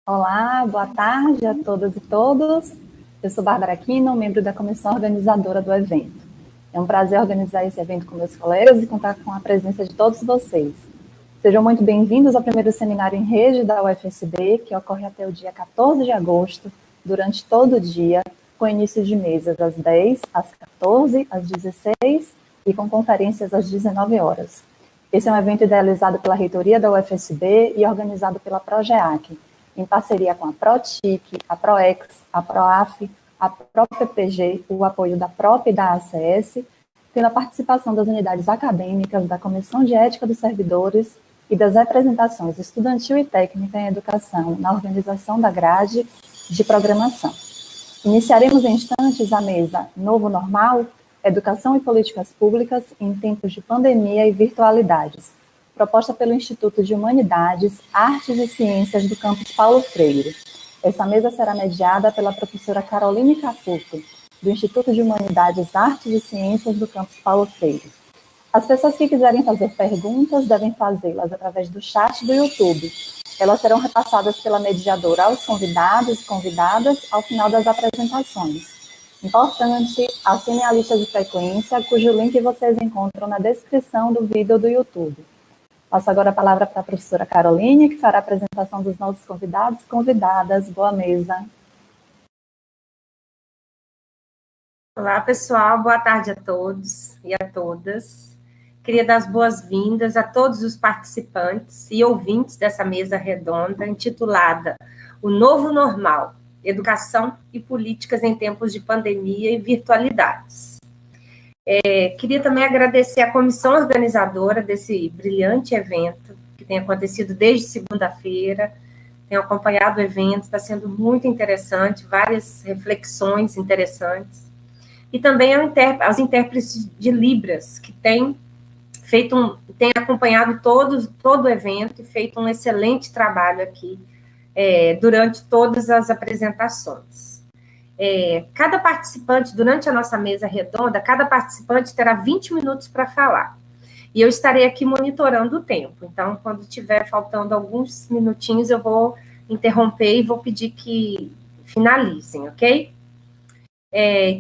Olá, boa tarde a todas e todos. Eu sou Bárbara Aquino, membro da comissão organizadora do evento. É um prazer organizar esse evento com meus colegas e contar com a presença de todos vocês. Sejam muito bem-vindos ao primeiro seminário em rede da UFSB, que ocorre até o dia 14 de agosto, durante todo o dia, com início de mesas às 10, às 14, às 16 e com conferências às 19 horas. Esse é um evento idealizado pela reitoria da UFSB e organizado pela PROGEAC, em parceria com a PROTIC, a PROEX, a PROAF, a PROPPG, o apoio da PROP e da ACS, tendo a participação das unidades acadêmicas, da Comissão de Ética dos Servidores e das representações estudantil e técnica em educação na organização da grade de programação. Iniciaremos em instantes a mesa Novo Normal, Educação e Políticas Públicas em Tempos de Pandemia e Virtualidades, proposta pelo Instituto de Humanidades, Artes e Ciências do Campus Paulo Freire. Essa mesa será mediada pela professora Caroline Caputo, do Instituto de Humanidades, Artes e Ciências do Campus Paulo Freire. As pessoas que quiserem fazer perguntas devem fazê-las através do chat do YouTube. Elas serão repassadas pela mediadora aos convidados e convidadas ao final das apresentações. Importante, assinem a lista de frequência, cujo link vocês encontram na descrição do vídeo do YouTube. Passo agora a palavra para a professora Caroline, que fará a apresentação dos nossos convidados e convidadas. Boa mesa. Olá, pessoal. Boa tarde a todos e a todas. Queria dar as boas-vindas a todos os participantes e ouvintes dessa mesa redonda, intitulada O Novo Normal, Educação e Políticas em Tempos de Pandemia e Virtualidades. Queria também agradecer à comissão organizadora desse brilhante evento, que tem acontecido desde segunda-feira. Tenho acompanhado o evento, está sendo muito interessante, várias reflexões interessantes. E também aos intérpretes de Libras, que têm acompanhado todo o evento e feito um excelente trabalho aqui durante todas as apresentações. Cada participante, durante a nossa mesa redonda, cada participante terá 20 minutos para falar. E eu estarei aqui monitorando o tempo. Então, quando estiver faltando alguns minutinhos, eu vou interromper e vou pedir que finalizem, ok?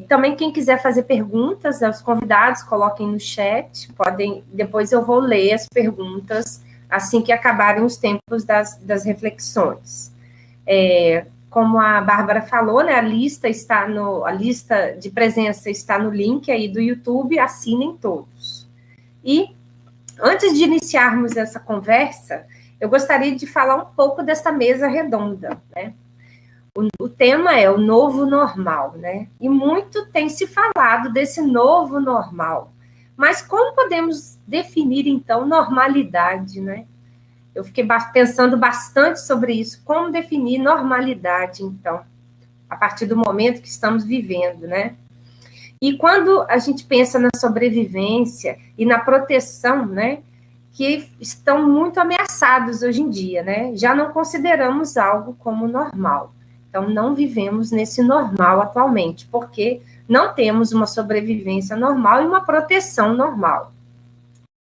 Também, quem quiser fazer perguntas aos convidados, coloquem no chat. Depois eu vou ler as perguntas assim que acabarem os tempos das reflexões. Como a Bárbara falou, né, a lista de presença está no link aí do YouTube, assinem todos. E, antes de iniciarmos essa conversa, eu gostaria de falar um pouco dessa mesa redonda, né? O tema é o novo normal, né? E muito tem se falado desse novo normal. Mas como podemos definir, então, normalidade, né? Eu fiquei pensando bastante sobre isso. Como definir normalidade, então, a partir do momento que estamos vivendo, né? E quando a gente pensa na sobrevivência e na proteção, né? Que estão muito ameaçados hoje em dia, né? Já não consideramos algo como normal. Então, não vivemos nesse normal atualmente, porque não temos uma sobrevivência normal e uma proteção normal.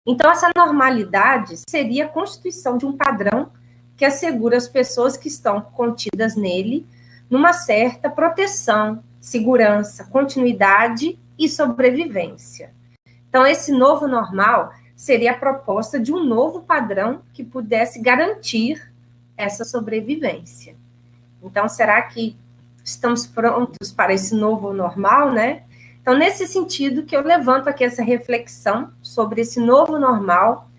Então, essa normalidade seria a constituição de um padrão que assegura às pessoas que estão contidas nele numa certa proteção, segurança, continuidade e sobrevivência. Então, esse novo normal seria a proposta de um novo padrão que pudesse garantir essa sobrevivência. Então, será que estamos prontos para esse novo normal, né? Então, nesse sentido que eu levanto aqui essa reflexão sobre esse novo normal,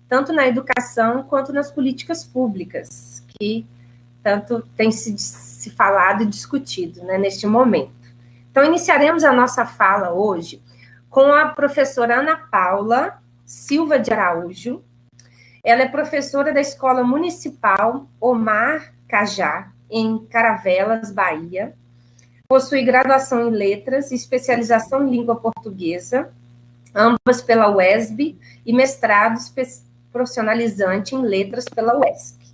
tanto na educação quanto nas políticas públicas, que tanto tem se falado e discutido, né, neste momento. Então, iniciaremos a nossa fala hoje com a professora Ana Paula Silva de Araújo. Ela é professora da Escola Municipal Omar Cajá, em Caravelas, Bahia. Possui graduação em Letras e especialização em Língua Portuguesa, ambas pela UESB, e mestrado profissionalizante em Letras pela UESP.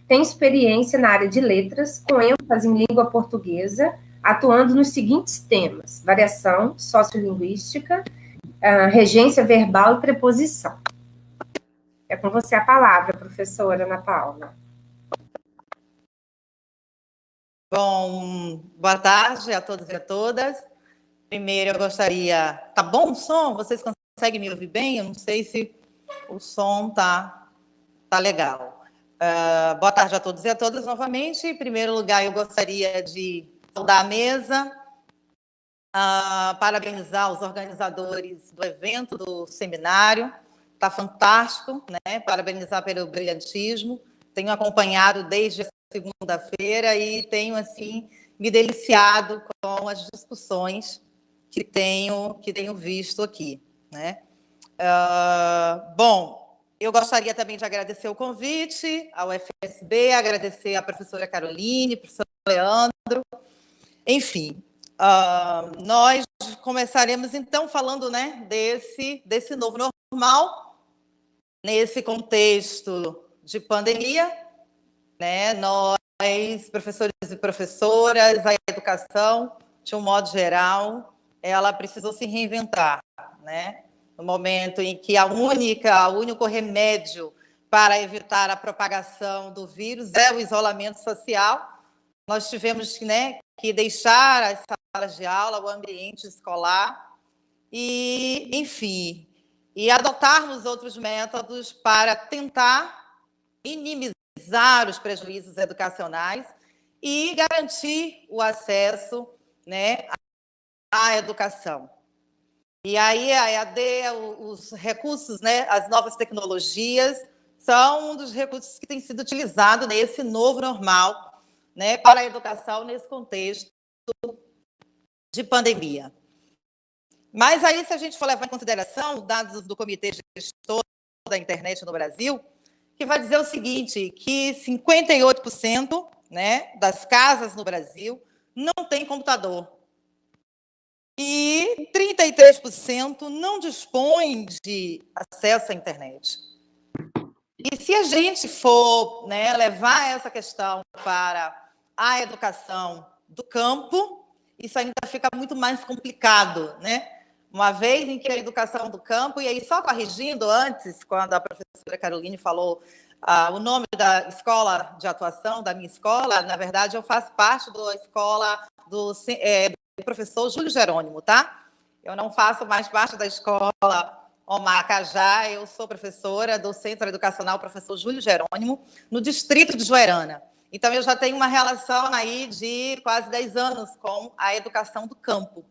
Tem experiência na área de letras, com ênfase em língua portuguesa, atuando nos seguintes temas: variação sociolinguística, regência verbal e preposição. É com você a palavra, professora Ana Paula. Bom, boa tarde a todos e a todas. Primeiro, eu gostaria... Tá bom o som? Vocês conseguem me ouvir bem? Eu não sei se o som tá legal. Boa tarde a todos e a todas novamente. Em primeiro lugar, eu gostaria de saudar a mesa, parabenizar os organizadores do evento, do seminário. Está fantástico, né? Parabenizar pelo brilhantismo. Tenho acompanhado desde a segunda-feira e tenho, assim, me deliciado com as discussões que tenho visto aqui, né? Bom, eu gostaria também de agradecer o convite ao FSB, agradecer à professora Caroline, professor Leandro, enfim, nós começaremos então falando, né, desse novo normal, nesse contexto de pandemia, né? Nós, professores e professoras, a educação, de um modo geral, ela precisou se reinventar, né? No momento em que o único remédio para evitar a propagação do vírus é o isolamento social, nós tivemos, né, que deixar as salas de aula, o ambiente escolar e, enfim, e adotarmos outros métodos para tentar minimizar os prejuízos educacionais e garantir o acesso, né, à educação. E aí a EAD, os recursos, né, as novas tecnologias, são um dos recursos que tem sido utilizado nesse novo normal, né, para a educação nesse contexto de pandemia. Mas aí, se a gente for levar em consideração dados do Comitê Gestor da Internet no Brasil, que vai dizer o seguinte, que 58%, né, das casas no Brasil não tem computador. E 33% não dispõem de acesso à internet. E se a gente for, né, levar essa questão para a educação do campo, isso ainda fica muito mais complicado, né? Uma vez em que a educação do campo, e aí só corrigindo antes, quando a professora Caroline falou o nome da escola de atuação, da minha escola, na verdade, eu faço parte da escola do professor Júlio Jerônimo, tá? Eu não faço mais parte da escola Omar Cajá, eu sou professora do Centro Educacional Professor Júlio Jerônimo, no distrito de Joerana. Então, eu já tenho uma relação aí de quase 10 anos com a educação do campo.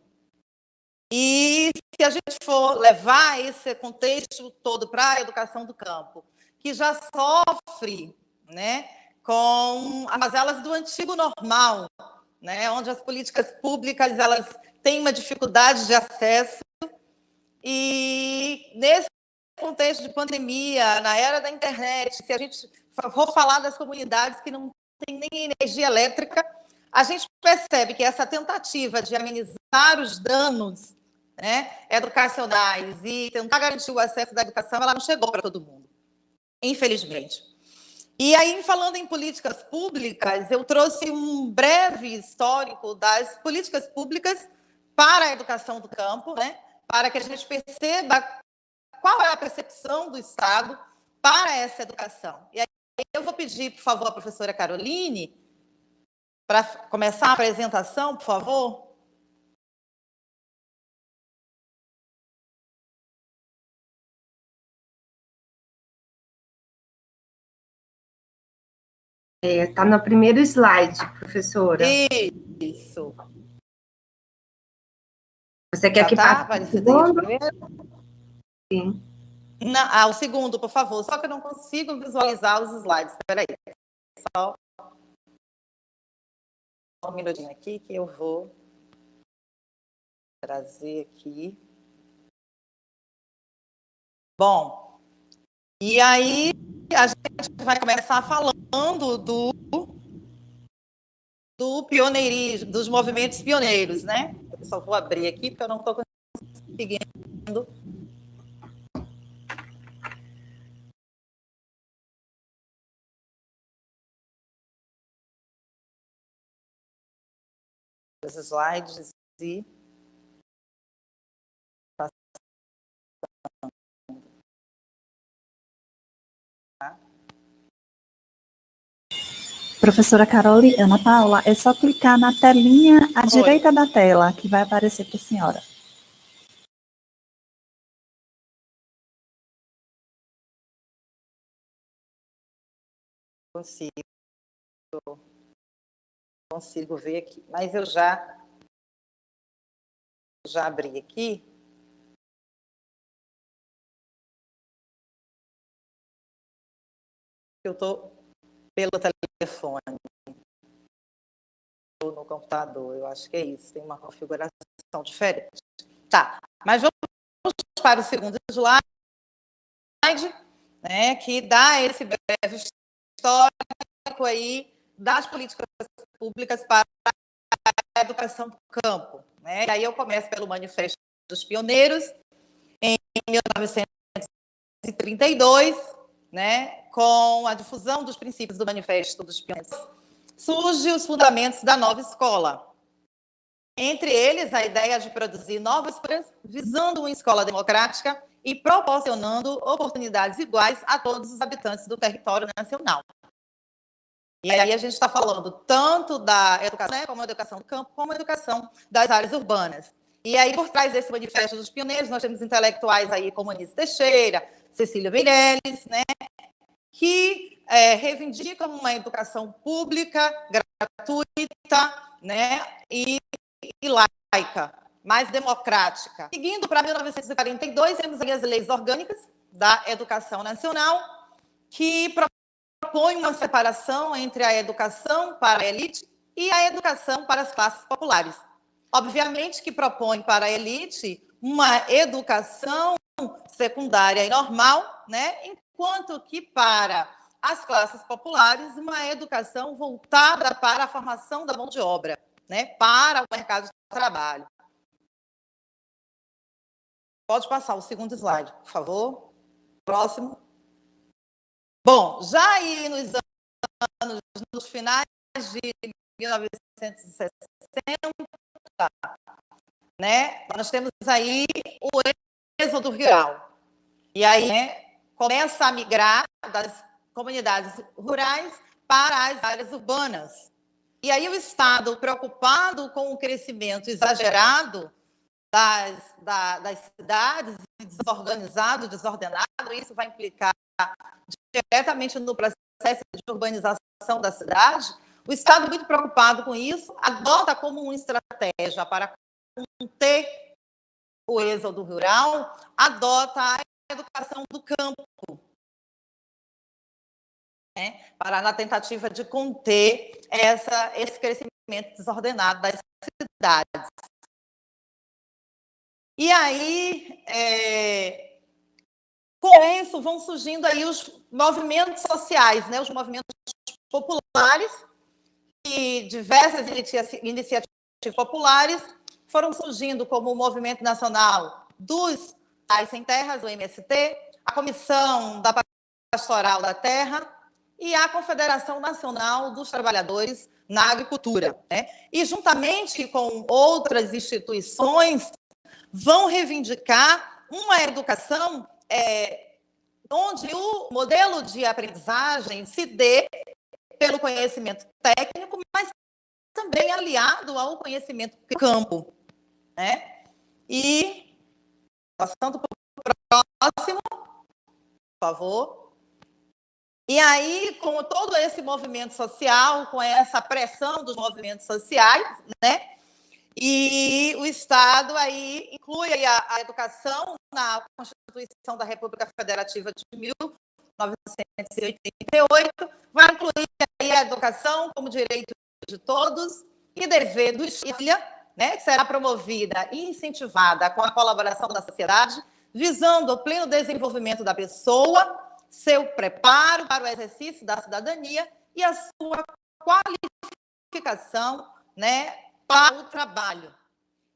E se a gente for levar esse contexto todo para a educação do campo, que já sofre, né, com as mazelas do antigo normal, né, onde as políticas públicas elas têm uma dificuldade de acesso, e nesse contexto de pandemia, na era da internet, se a gente for falar das comunidades que não têm nem energia elétrica, a gente percebe que essa tentativa de amenizar os danos, né, educacionais e tentar garantir o acesso da educação, ela não chegou para todo mundo, infelizmente. E aí, falando em políticas públicas, eu trouxe um breve histórico das políticas públicas para a educação do campo, né, para que a gente perceba qual é a percepção do Estado para essa educação. E aí eu vou pedir, por favor, a professora Caroline, para começar a apresentação, por favor. Está no primeiro slide, professora. Isso. Você quer que passe aparecendo aí de primeiro? Sim. Não, o segundo, por favor. Só que eu não consigo visualizar os slides. Espera aí. Só um minutinho aqui que eu vou trazer aqui. Bom, e aí a gente vai começar falando do pioneirismo, dos movimentos pioneiros, né? Eu só vou abrir aqui porque eu não estou conseguindo. Os slides e Professora Carolina, Ana Paula, é só clicar na telinha à direita da tela, que vai aparecer para a senhora. Consigo ver aqui, mas eu já abri aqui. Eu estou pelo telefone, ou no computador, eu acho que é isso, tem uma configuração diferente. Tá, mas vamos para o segundo slide, né, que dá esse breve histórico aí das políticas públicas para a educação do campo, né? E aí eu começo pelo Manifesto dos Pioneiros, em 1932, né, com a difusão dos princípios do Manifesto dos Pioneiros. Surgem os fundamentos da nova escola. Entre eles, a ideia de produzir novas coisas, visando uma escola democrática e proporcionando oportunidades iguais a todos os habitantes do território nacional. E aí a gente está falando tanto da educação, né, como a educação do campo, como a educação das áreas urbanas. E aí, por trás desse Manifesto dos Pioneiros, nós temos intelectuais aí como Anísio Teixeira, Cecília Meirelles, né, que reivindicam uma educação pública, gratuita, né, e laica, mais democrática. Seguindo para 1942, temos as leis orgânicas da educação nacional, que propõe uma separação entre a educação para a elite e a educação para as classes populares. Obviamente que propõe para a elite uma educação secundária e normal, né? Enquanto que para as classes populares, uma educação voltada para a formação da mão de obra, né? Para o mercado de trabalho. Pode passar o segundo slide, por favor. Próximo. Bom, já aí nos finais de 1960, né, nós temos aí o êxodo rural. E aí, né, começa a migrar das comunidades rurais para as áreas urbanas. E aí o Estado, preocupado com o crescimento exagerado das cidades, desorganizado, desordenado, isso vai implicar diretamente no processo de urbanização da cidade. O Estado, muito preocupado com isso, adota como uma estratégia para conter o êxodo rural, adota a educação do campo, né, na tentativa de conter esse crescimento desordenado das cidades. E aí, com isso, vão surgindo aí os movimentos sociais, né, os movimentos populares, e diversas iniciativas populares foram surgindo, como o Movimento Nacional dos Pais Sem Terras, o MST, a Comissão da Pastoral da Terra e a Confederação Nacional dos Trabalhadores na Agricultura, né? E, juntamente com outras instituições, vão reivindicar uma educação onde o modelo de aprendizagem se dê pelo conhecimento técnico, mas também aliado ao conhecimento do campo, né? E, passando para o próximo, por favor. E aí, com todo esse movimento social, com essa pressão dos movimentos sociais, né? E o Estado aí inclui a educação na Constituição da República Federativa de 1988, vai incluir aí a educação como direito de todos e dever do Estado, né, que será promovida e incentivada com a colaboração da sociedade, visando o pleno desenvolvimento da pessoa, seu preparo para o exercício da cidadania e a sua qualificação, né, para o trabalho.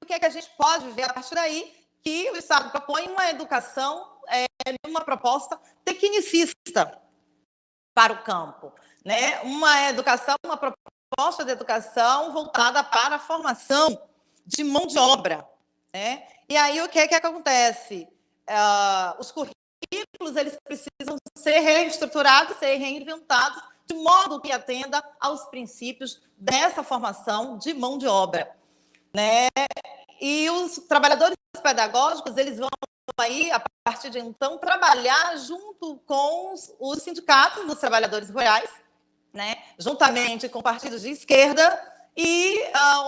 O que é que a gente pode ver a partir daí? Que o Estado propõe uma educação, uma proposta tecnicista para o campo, né? Uma proposta de educação voltada para a formação de mão de obra, né? E aí o que é que acontece? Os currículos eles precisam ser reestruturados, ser reinventados de modo que atenda aos princípios dessa formação de mão de obra, né? E os trabalhadores pedagógicos, eles vão aí, a partir de então, trabalhar junto com os sindicatos dos trabalhadores rurais, né? Juntamente com partidos de esquerda e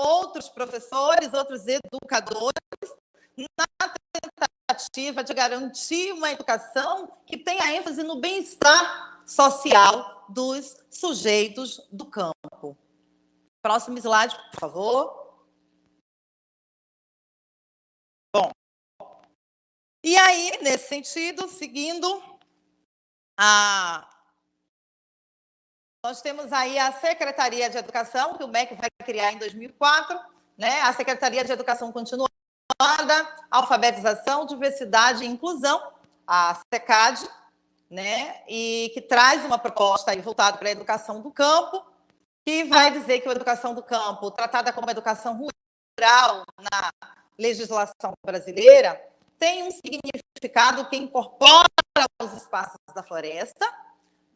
outros professores, outros educadores, na tentativa de garantir uma educação que tenha ênfase no bem-estar social dos sujeitos do campo. Próximo slide, por favor. Bom, e aí, nesse sentido, seguindo, nós temos aí a Secretaria de Educação, que o MEC vai criar em 2004, né? A Secretaria de Educação Continuada, Alfabetização, Diversidade e Inclusão, a SECAD, né? E que traz uma proposta aí voltada para a educação do campo, que vai dizer que a educação do campo, tratada como educação rural na legislação brasileira, tem um significado que incorpora os espaços da floresta,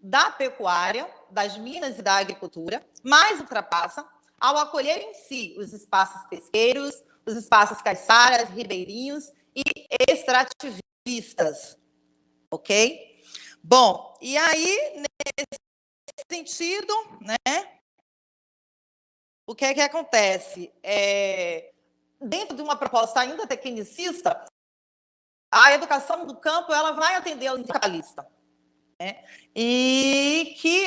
da pecuária, das minas e da agricultura, mas ultrapassa ao acolher em si os espaços pesqueiros, os espaços caiçaras, ribeirinhos e extrativistas. Ok? Bom, e aí, nesse sentido, né, o que é que acontece? Dentro de uma proposta ainda tecnicista, a educação do campo ela vai atender ao sindicalista, né? E que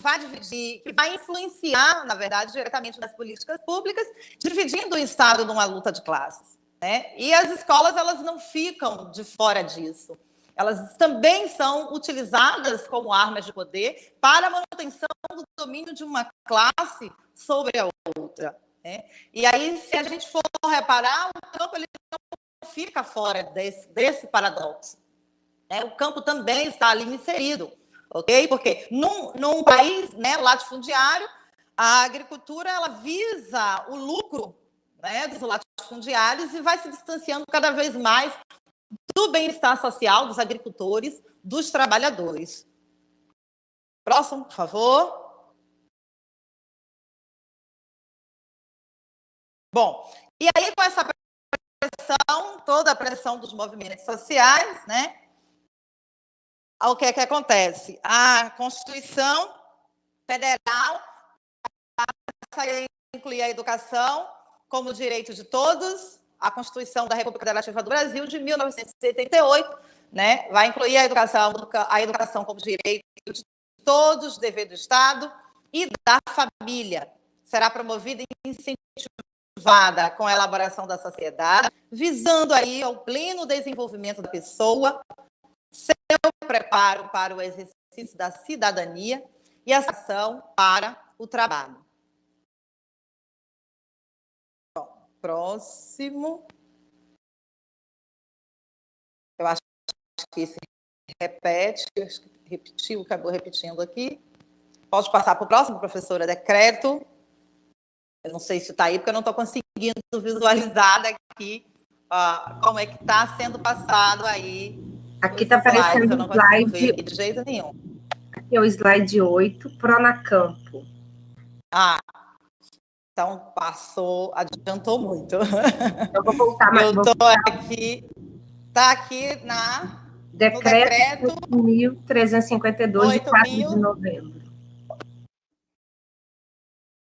vai dividir, que vai influenciar, na verdade, diretamente nas políticas públicas, dividindo o Estado numa luta de classes, né? E as escolas elas não ficam de fora disso. Elas também são utilizadas como armas de poder para a manutenção do domínio de uma classe sobre a outra, né? E aí, se a gente for reparar, o campo ele não fica fora desse paradoxo, né? O campo também está ali inserido, ok? Porque num país, né, latifundiário, a agricultura ela visa o lucro, né, dos latifundiários e vai se distanciando cada vez mais do bem-estar social dos agricultores, dos trabalhadores. Próximo, por favor. Bom, e aí com essa pressão, toda a pressão dos movimentos sociais, né? O que é que acontece? A Constituição Federal inclui a educação como direito de todos. A Constituição da República Federativa do Brasil, de 1978, né, vai incluir a educação como direito de todos, dever do Estado e da família. Será promovida e incentivada com a elaboração da sociedade, visando aí ao pleno desenvolvimento da pessoa, seu preparo para o exercício da cidadania e a ação para o trabalho. Bom, próximo. Eu acho que se repete, repetiu, acabou repetindo aqui. Pode passar para o próximo, professora? Decreto. Eu não sei se está aí, porque eu não estou conseguindo visualizar daqui como é que está sendo passado aí. Aqui está aparecendo o slide. De jeito nenhum. Aqui é o slide 8, Pronacampo. Então passou, adiantou muito. Eu vou voltar mais. Eu estou aqui, está aqui no decreto 8.352, de 4 de novembro.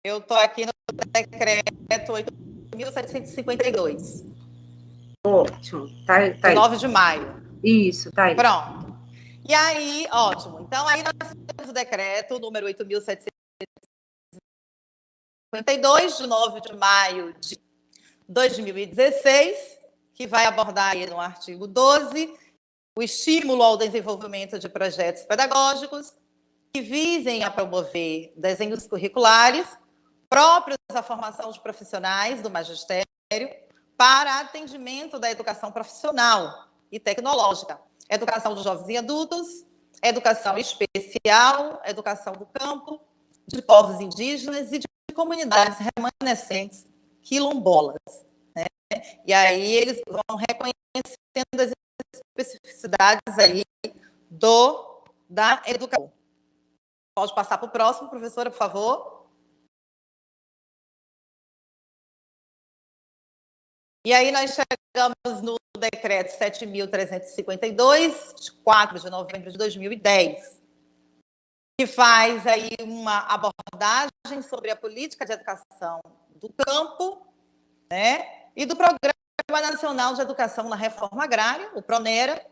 Eu estou aqui no decreto 8.752. Ótimo. Tá aí. 9 de maio. Isso, tá aí. Pronto. E aí, ótimo. Então, aí nós temos o decreto número 8.752, de 9 de maio de 2016, que vai abordar aí no artigo 12 o estímulo ao desenvolvimento de projetos pedagógicos que visem a promover desenhos curriculares próprios à formação de profissionais do magistério para atendimento da educação profissional e tecnológica, educação de jovens e adultos, educação especial, educação do campo, de povos indígenas e de comunidades remanescentes quilombolas, né? E aí eles vão reconhecendo as especificidades aí da educação. Pode passar para o próximo, professora, por favor. E aí nós chegamos no decreto 7.352, de 4 de novembro de 2010, que faz aí uma abordagem sobre a política de educação do campo, né, e do Programa Nacional de Educação na Reforma Agrária, o PRONERA,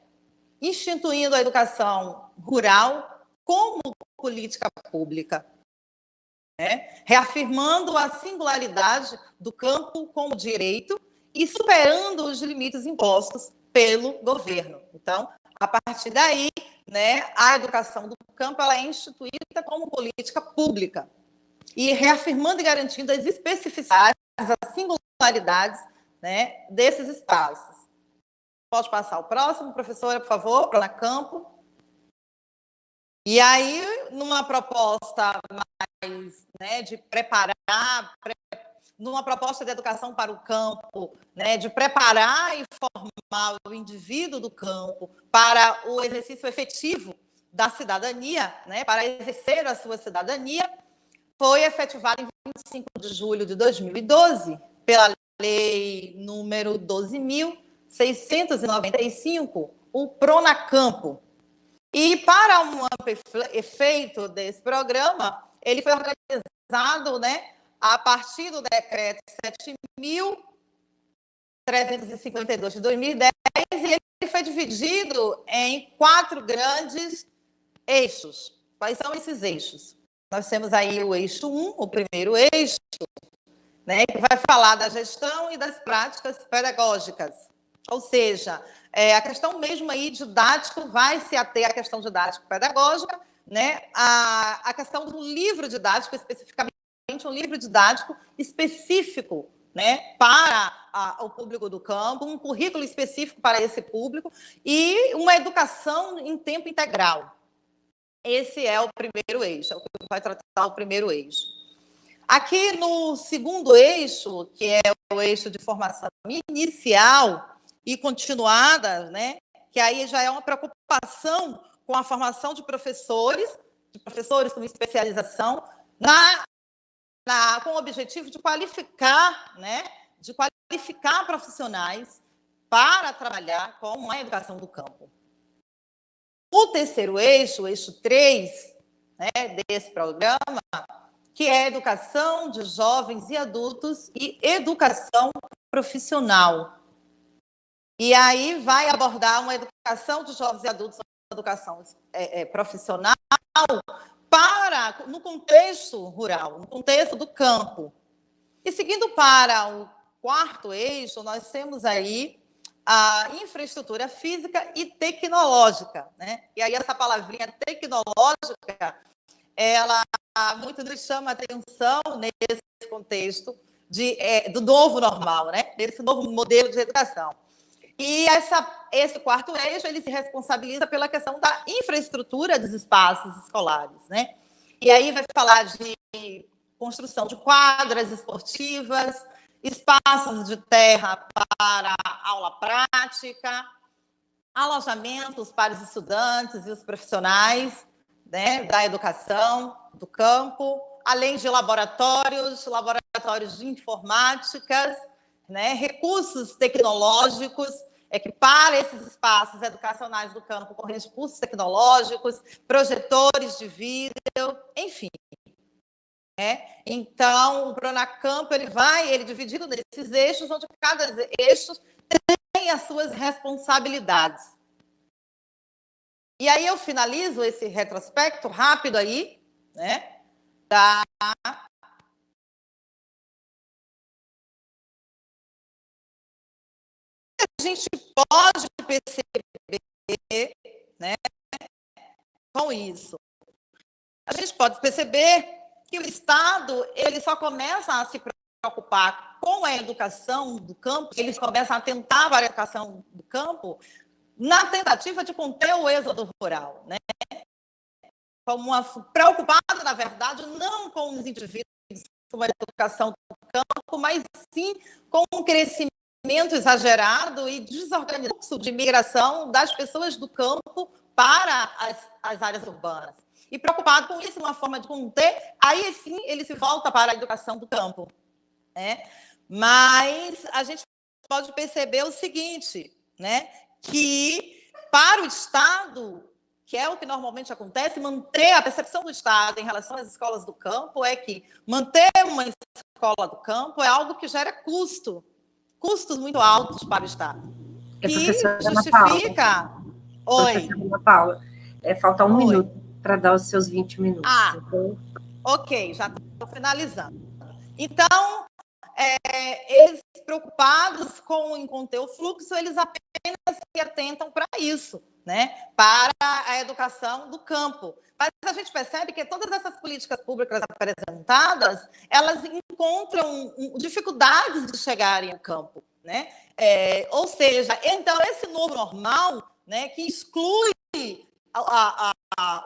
instituindo a educação rural como política pública, né, reafirmando a singularidade do campo como direito e superando os limites impostos pelo governo. Então, a partir daí, né, a educação do campo ela é instituída como política pública e reafirmando e garantindo as especificidades, as singularidades, né, desses espaços. Pode passar o próximo, professora, por favor, para o campo. E aí, numa proposta mais, né, de preparar, numa proposta de educação para o campo, né, de preparar e formar o indivíduo do campo para o exercício efetivo da cidadania, né, para exercer a sua cidadania, foi efetivada em 25 de julho de 2012 pela Lei número 12.695, o PRONACAMPO. E para um amplo efeito desse programa, ele foi organizado, né, a partir do decreto 7.352 de 2010, e ele foi dividido em 4 grandes eixos. Quais são esses eixos? Nós temos aí o eixo 1, o primeiro eixo, né, que vai falar da gestão e das práticas pedagógicas. Ou seja, a questão mesmo aí didático vai se ater à questão didático-pedagógica, né, a questão do livro didático, especificamente um livro didático específico, né, para o público do campo, um currículo específico para esse público e uma educação em tempo integral. Esse é o primeiro eixo, é o que vai tratar o primeiro eixo. Aqui no segundo eixo, que é o eixo de formação inicial e continuada, né, que aí já é uma preocupação com a formação de professores com especialização, com o objetivo de qualificar, né, de qualificar profissionais para trabalhar com a educação do campo. O terceiro eixo, o eixo 3, né, desse programa, que é a educação de jovens e adultos e educação profissional. E aí vai abordar uma educação de jovens e adultos, uma educação profissional, no contexto rural, no contexto do campo. E seguindo para o quarto eixo, nós temos aí a infraestrutura física e tecnológica, né? E aí essa palavrinha tecnológica, ela muito nos chama a atenção nesse contexto do novo normal, né? Desse novo modelo de educação. E esse quarto eixo, ele se responsabiliza pela questão da infraestrutura dos espaços escolares, né? E aí vai falar de construção de quadras esportivas, espaços de terra para aula prática, alojamentos para os estudantes e os profissionais, né, da educação, do campo, além de laboratórios de informática, né, recursos tecnológicos, equipar esses espaços educacionais do campo com recursos tecnológicos, projetores de vídeo, enfim. Então, o PRONACAMPO ele é dividido nesses eixos, onde cada eixo tem as suas responsabilidades. E aí eu finalizo esse retrospecto rápido aí, né, a gente pode perceber, né, com isso. A gente pode perceber que o Estado ele só começa a se preocupar com a educação do campo, eles começam a atentar para a educação do campo na tentativa de conter o êxodo rural, né? Preocupado, na verdade, não com os indivíduos com a educação do campo, mas sim com um crescimento exagerado e desorganizado de migração das pessoas do campo para as áreas urbanas. e preocupado com isso, uma forma de conter, aí sim ele se volta para a educação do campo, né? Mas a gente pode perceber o seguinte, né? Que para o Estado, que é o que normalmente acontece, manter a percepção do Estado em relação às escolas do campo é que manter uma escola do campo é algo que gera custos muito altos para o Estado, que justifica... Professora Ana Paula, falta um Oi. minuto para dar os seus 20 minutos. Então... Ok, já estou finalizando. Então, eles preocupados em conter o fluxo, eles apenas se atentam para isso, né? Para a educação do campo. Mas a gente percebe que todas essas políticas públicas apresentadas, elas encontram dificuldades de chegarem ao campo, né? Ou seja, então esse novo normal, né, que exclui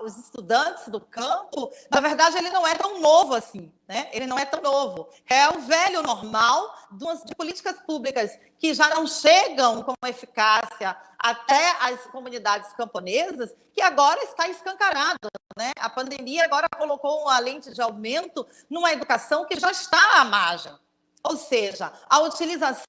os estudantes do campo, na verdade, ele não é tão novo assim, né? Ele não é tão novo. É o velho normal de políticas públicas que já não chegam com eficácia até as comunidades camponesas, que agora está escancarado, né? A pandemia agora colocou uma lente de aumento numa educação que já está à margem. Ou seja, a utilização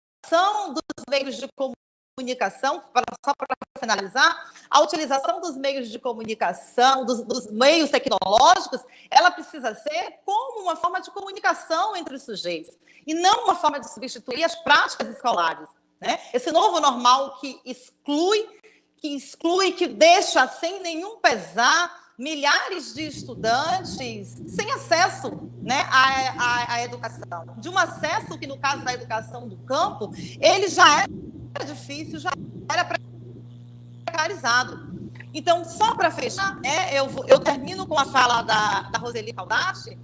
dos meios de comunicação, só para finalizar, a utilização dos meios de comunicação, dos meios tecnológicos, ela precisa ser como uma forma de comunicação entre os sujeitos, e não uma forma de substituir as práticas escolares, né? Esse novo normal que exclui, que deixa sem nenhum pesar milhares de estudantes sem acesso, né, à educação. De um acesso que, no caso da educação do campo, ele já era difícil, já era precarizado. Então, só para fechar, eu termino com a fala da Roseli Caldache,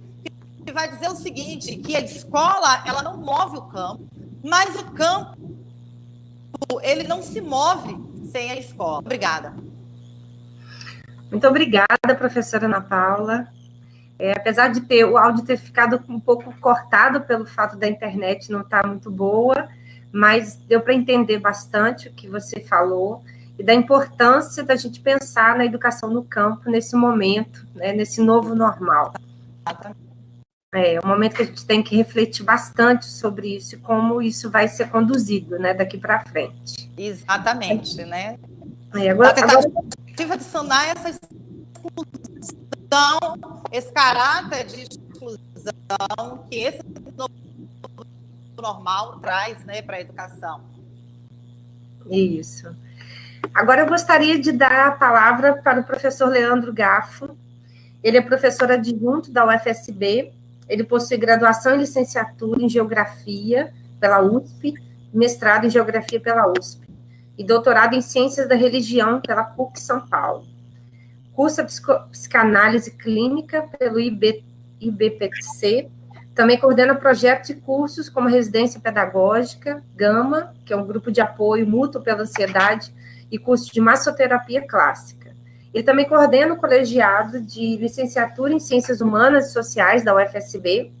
que vai dizer o seguinte, que a escola, ela não move o campo, mas o campo, ele não se move sem a escola. Obrigada. Muito obrigada, professora Ana Paula. Apesar de o áudio ter ficado um pouco cortado pelo fato da internet não estar muito boa, mas deu para entender bastante o que você falou e da importância da gente pensar na educação no campo nesse momento, né, nesse novo normal. É um momento que a gente tem que refletir bastante sobre isso e como isso vai ser conduzido, né, daqui para frente. Exatamente, né? Agora de sanar essa exclusão, esse caráter de exclusão que esse novo normal traz, né, para a educação. Isso. Agora eu gostaria de dar a palavra para o professor Leandro Gaffo. Ele é professor adjunto da UFSB, ele possui graduação e licenciatura em Geografia pela USP, mestrado em Geografia pela USP, e doutorado em Ciências da Religião pela PUC São Paulo. Cursa Psicanálise Clínica pelo IBPC, também coordena projetos e cursos como Residência Pedagógica, Gama, que é um grupo de apoio mútuo pela ansiedade, e curso de Massoterapia Clássica. Ele também coordena o colegiado de Licenciatura em Ciências Humanas e Sociais da UFSB.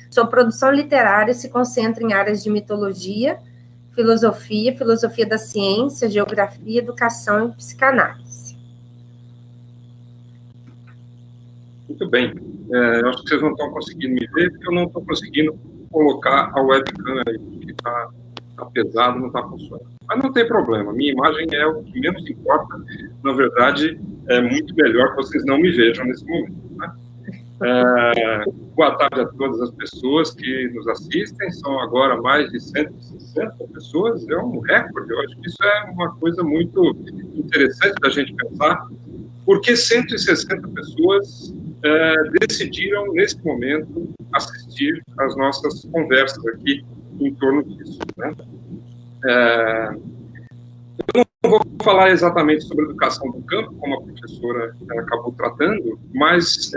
Sua produção literária se concentra em áreas de mitologia, filosofia da ciência, geografia, educação e psicanálise. Muito bem. Eu acho que vocês não estão conseguindo me ver, porque eu não estou conseguindo colocar a webcam aí, porque está pesado, não está funcionando. Mas não tem problema, minha imagem é o que menos importa. Na verdade, é muito melhor que vocês não me vejam nesse momento, né? Boa tarde a todas as pessoas que nos assistem. São agora mais de 160 pessoas, é um recorde. Eu acho que isso é uma coisa muito interessante da gente pensar, porque 160 pessoas decidiram, nesse momento, assistir às nossas conversas aqui em torno disso, né? Eu não vou falar exatamente sobre educação do campo, como a professora acabou tratando, mas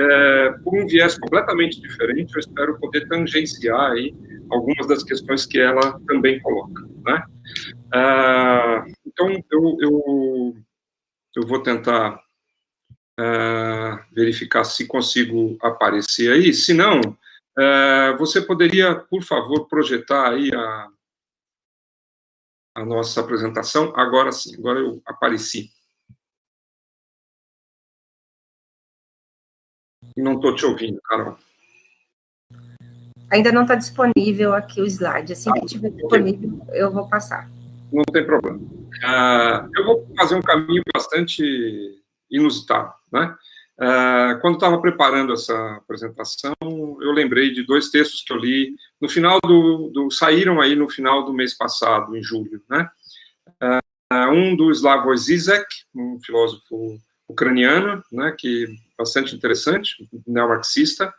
por um viés completamente diferente, eu espero poder tangenciar aí algumas das questões que ela também coloca, né? Então, eu vou tentar verificar se consigo aparecer aí. Se não, você poderia, por favor, projetar aí a nossa apresentação. Agora sim, agora eu apareci. Não estou te ouvindo, Carol. Ainda não está disponível aqui o slide. Assim que estiver disponível, eu vou passar. Não tem problema. Eu vou fazer um caminho bastante inusitado, né? Quando estava preparando essa apresentação, eu lembrei de 2 textos que eu li no final saíram aí no final do mês passado, em julho, né? Um do Slavoj Zizek, um filósofo ucraniano, né, que bastante interessante, neomarxista,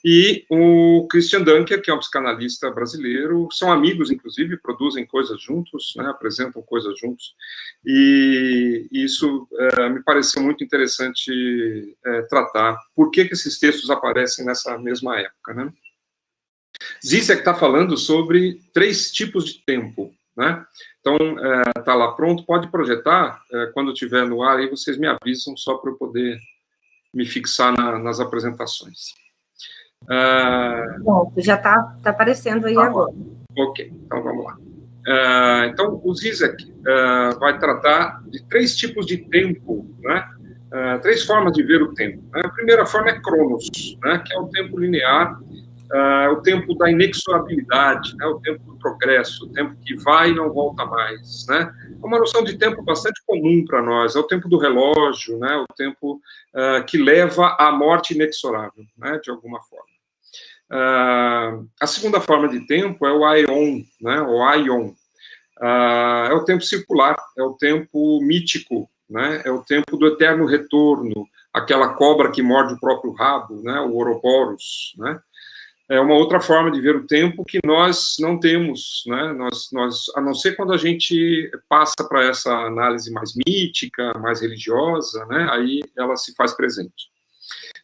e o Christian Dunker, que é um psicanalista brasileiro, são amigos, inclusive, produzem coisas juntos, né, apresentam coisas juntos, e isso me pareceu muito interessante tratar. Por que esses textos aparecem nessa mesma época, né? Zizek está falando sobre 3 tipos de tempo, né? Então, está lá pronto, pode projetar, quando estiver no ar, aí vocês me avisam, só para eu poder me fixar nas apresentações. Bom, já está aparecendo aí agora. Ok, então vamos lá. Então, o Zizek vai tratar de 3 tipos de tempo, né? 3 formas de ver o tempo. Né? A primeira forma é Cronos, né? Que é o tempo linear, o tempo da inexorabilidade, né, o tempo do progresso, o tempo que vai e não volta mais, né? É uma noção de tempo bastante comum para nós, é o tempo do relógio, né, o tempo que leva à morte inexorável, né, de alguma forma. A segunda forma de tempo é o aion, né, o aion. É o tempo circular, é o tempo mítico, né, é o tempo do eterno retorno, aquela cobra que morde o próprio rabo, né, o Ouroboros, né? É uma outra forma de ver o tempo que nós não temos, né? Nós, a não ser quando a gente passa para essa análise mais mítica, mais religiosa, né? Aí ela se faz presente.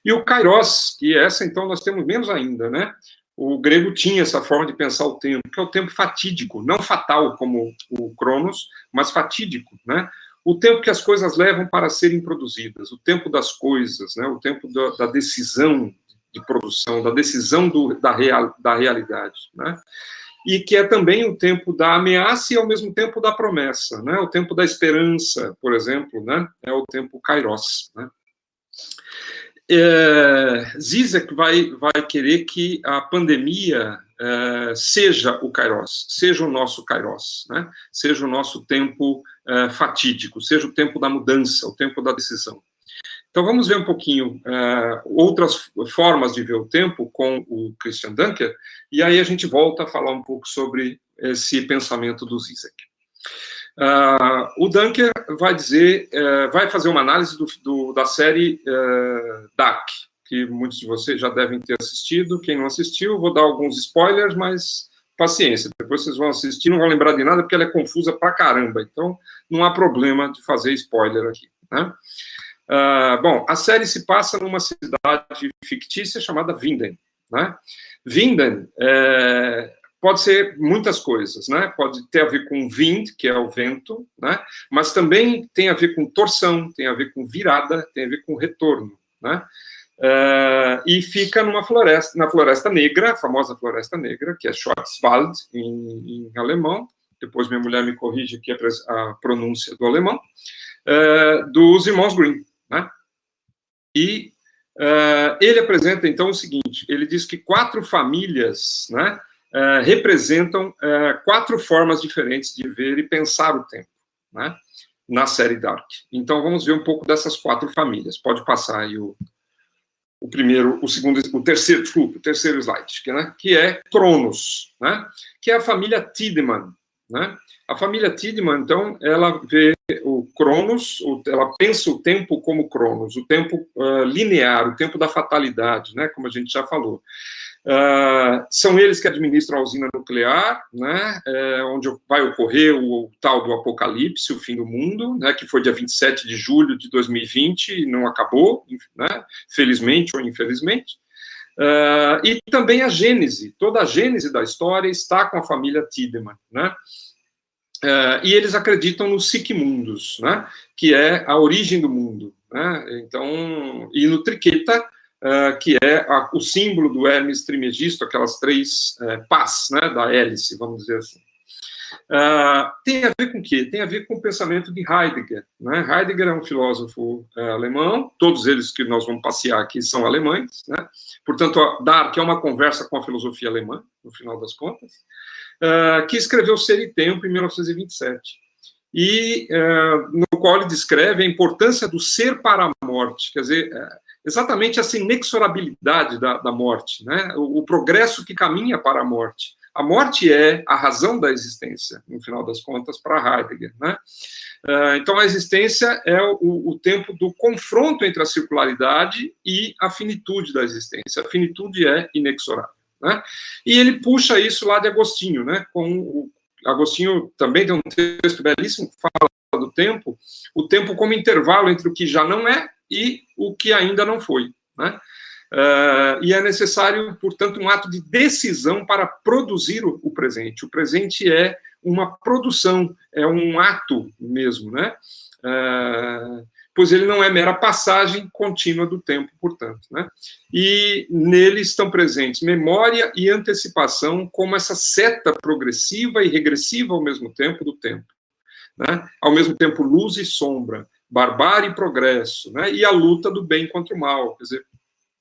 E o kairos, que essa, então, nós temos menos ainda, né? O grego tinha essa forma de pensar o tempo, que é o tempo fatídico, não fatal como o Cronos, mas fatídico, né? O tempo que as coisas levam para serem produzidas, o tempo das coisas, né? O tempo da decisão de produção, da decisão da realidade, né? E que é também o tempo da ameaça e, ao mesmo tempo, da promessa, né? O tempo da esperança, por exemplo, né? É o tempo kairos, né? Zizek vai querer que a pandemia seja o kairos, seja o nosso kairos, né? Seja o nosso tempo fatídico, seja o tempo da mudança, o tempo da decisão. Então, vamos ver um pouquinho outras formas de ver o tempo com o Christian Dunker, e aí a gente volta a falar um pouco sobre esse pensamento do Zizek. O Dunker vai dizer, vai fazer uma análise da série Dark, que muitos de vocês já devem ter assistido. Quem não assistiu, vou dar alguns spoilers, mas paciência, depois vocês vão assistir, não vão lembrar de nada, porque ela é confusa pra caramba, então não há problema de fazer spoiler aqui, né? Bom, a série se passa numa cidade fictícia chamada Vinden, né? Vinden pode ser muitas coisas, né? Pode ter a ver com wind, que é o vento, né? Mas também tem a ver com torção, tem a ver com virada, tem a ver com retorno, né? E fica numa floresta, na Floresta Negra, a famosa Floresta Negra, que é Schwarzwald em alemão. Depois minha mulher me corrige aqui a pronúncia do alemão, dos irmãos Grimm, né? E ele apresenta, então, o seguinte, ele diz que 4 famílias, né, representam 4 formas diferentes de ver e pensar o tempo, né, na série Dark. Então, vamos ver um pouco dessas 4 famílias. Pode passar aí o primeiro, o terceiro slide, que é Cronos, né, que é a família Tiedemann, né? A família Tiedemann, então, ela vê o Cronos, ela pensa o tempo como Cronos, o tempo linear, o tempo da fatalidade, né, como a gente já falou. São eles que administram a usina nuclear, né, onde vai ocorrer o tal do apocalipse, o fim do mundo, né, que foi dia 27 de julho de 2020 e não acabou, né, felizmente ou infelizmente. E também a Gênese, toda a Gênese da história está com a família Tiedemann, né? E eles acreditam no Sigmundus, né, que é a origem do mundo, né? Então, e no Triqueta, que é o símbolo do Hermes Trismegisto, aquelas 3 pás, né, da hélice, vamos dizer assim. Tem a ver com o quê? Tem a ver com o pensamento de Heidegger, né? Heidegger é um filósofo alemão, todos eles que nós vamos passear aqui são alemães, né? Portanto, Dark é uma conversa com a filosofia alemã, no final das contas, que escreveu Ser e Tempo em 1927. E no qual ele descreve a importância do ser para a morte, quer dizer, exatamente essa inexorabilidade da morte, né? O progresso que caminha para a morte. A morte é a razão da existência, no final das contas, para Heidegger, né? Então, a existência é o tempo do confronto entre a circularidade e a finitude da existência. A finitude é inexorável, né? E ele puxa isso lá de Agostinho, né? Agostinho também tem um texto belíssimo que fala do tempo, o tempo como intervalo entre o que já não é e o que ainda não foi, né? E é necessário, portanto, um ato de decisão para produzir o presente. O presente é uma produção, é um ato mesmo, né? Pois ele não é mera passagem contínua do tempo, portanto, né? E nele estão presentes memória e antecipação como essa seta progressiva e regressiva ao mesmo tempo do tempo, né? Ao mesmo tempo luz e sombra, barbárie e progresso, né? E a luta do bem contra o mal, quer dizer,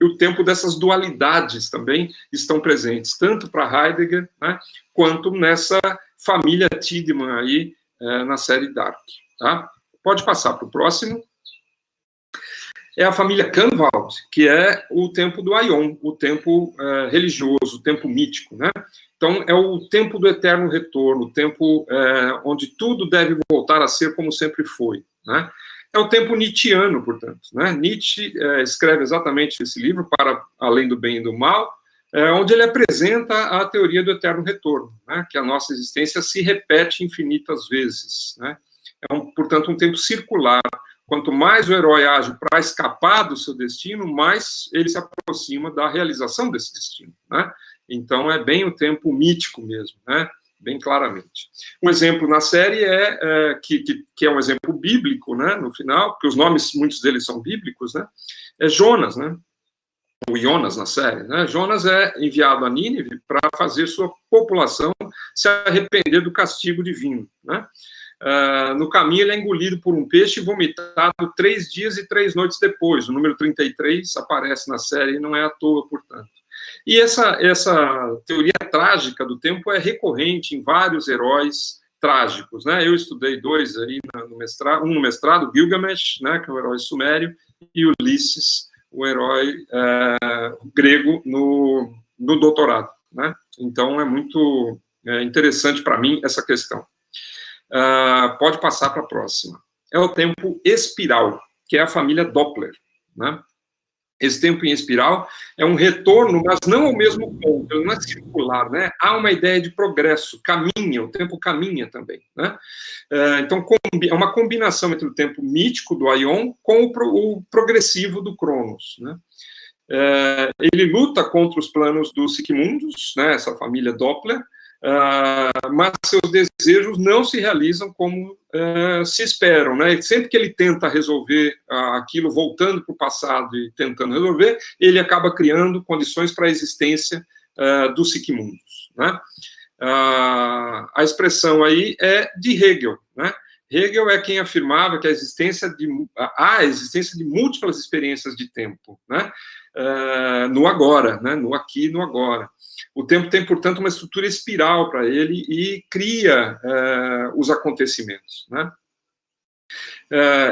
o tempo dessas dualidades também estão presentes, tanto para Heidegger, né, quanto nessa família Tiedemann aí, na série Dark. Tá? Pode passar para o próximo. É a família Canwald, que é o tempo do Aion, o tempo religioso, o tempo mítico, né? Então, é o tempo do eterno retorno, o tempo onde tudo deve voltar a ser como sempre foi, né? É o tempo nietzschiano, portanto, né? Nietzsche escreve exatamente esse livro, Para Além do Bem e do Mal, onde ele apresenta a teoria do eterno retorno, né? Que a nossa existência se repete infinitas vezes, né? Portanto, um tempo circular. Quanto mais o herói age para escapar do seu destino, mais ele se aproxima da realização desse destino, né? Então, é bem o tempo mítico mesmo, né? Bem claramente. Um exemplo na série que é um exemplo bíblico, né, no final, porque os nomes, muitos deles são bíblicos, né, é Jonas, né, o Jonas na série, né, Jonas é enviado a Nínive para fazer sua população se arrepender do castigo divino, né. No caminho ele é engolido por um peixe e vomitado 3 dias e 3 noites depois. O número 33 aparece na série e não é à toa, portanto. E essa teoria trágica do tempo é recorrente em vários heróis trágicos, né? Eu estudei 2 aí no mestrado, um no mestrado, Gilgamesh, né, que é o herói sumério, e Ulisses, o herói grego, no doutorado, né? Então é muito interessante para mim essa questão. Pode passar para a próxima. É o tempo espiral, que é a família Doppler, né? Esse tempo em espiral é um retorno, mas não ao mesmo ponto, ele não é circular, né? Há uma ideia de progresso, caminha, o tempo caminha também, né? Então, é uma combinação entre o tempo mítico do Aion com o progressivo do Cronos, né? Ele luta contra os planos dos Sigmundos, né? Essa família Doppler, mas seus desejos não se realizam como se esperam, né? Sempre que ele tenta resolver aquilo, voltando para o passado e tentando resolver, ele acaba criando condições para a existência dos Sigmundos, né? A expressão aí é de Hegel, né? Hegel é quem afirmava que há a existência de múltiplas experiências de tempo, né? No agora, né? No aqui e no agora. O tempo tem, portanto, uma estrutura espiral para ele e cria os acontecimentos, né?